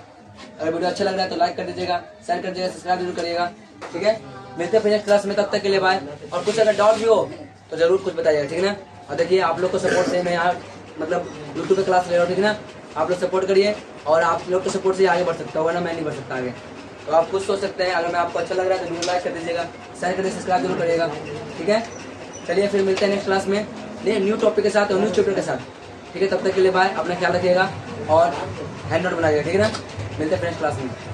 अगर वीडियो अच्छा लग रहा है तो लाइक कर दीजिएगा, शेयर कर दीजिएगा, सब्सक्राइब जरूर करिएगा, ठीक है। मिलते हैं नेक्स्ट क्लास में, तब तक के लिए बाय। और कुछ अगर डाउट भी हो तो जरूर कुछ बताइएगा, ठीक है ना। और देखिए आप लोग को सपोर्ट से मैं यहाँ मतलब यूट्यूब पे क्लास ले रहा हूँ, ठीक है ना। आप लोग सपोर्ट करिए, और आप लोग के सपोर्ट से आगे बढ़ सकता हूँ, वरना मैं नहीं बढ़ सकता आगे। तो आप खुद सोच सकते हैं, अगर मैं आपको अच्छा लग रहा है तो वीडियो लाइक कर दीजिएगा, शेयर कर दीजिए, सब्सक्राइब जरूर करिएगा, ठीक है। चलिए फिर मिलते हैं नेक्स्ट क्लास में न्यू टॉपिक के साथ और न्यू चैप्टर के साथ, ठीक है। तब तक के लिए बाय, अपना ख्याल रखिएगा और हैंड नोट बनाइएगा, ठीक है ना। मिलते हैं नेक्स्ट क्लास में।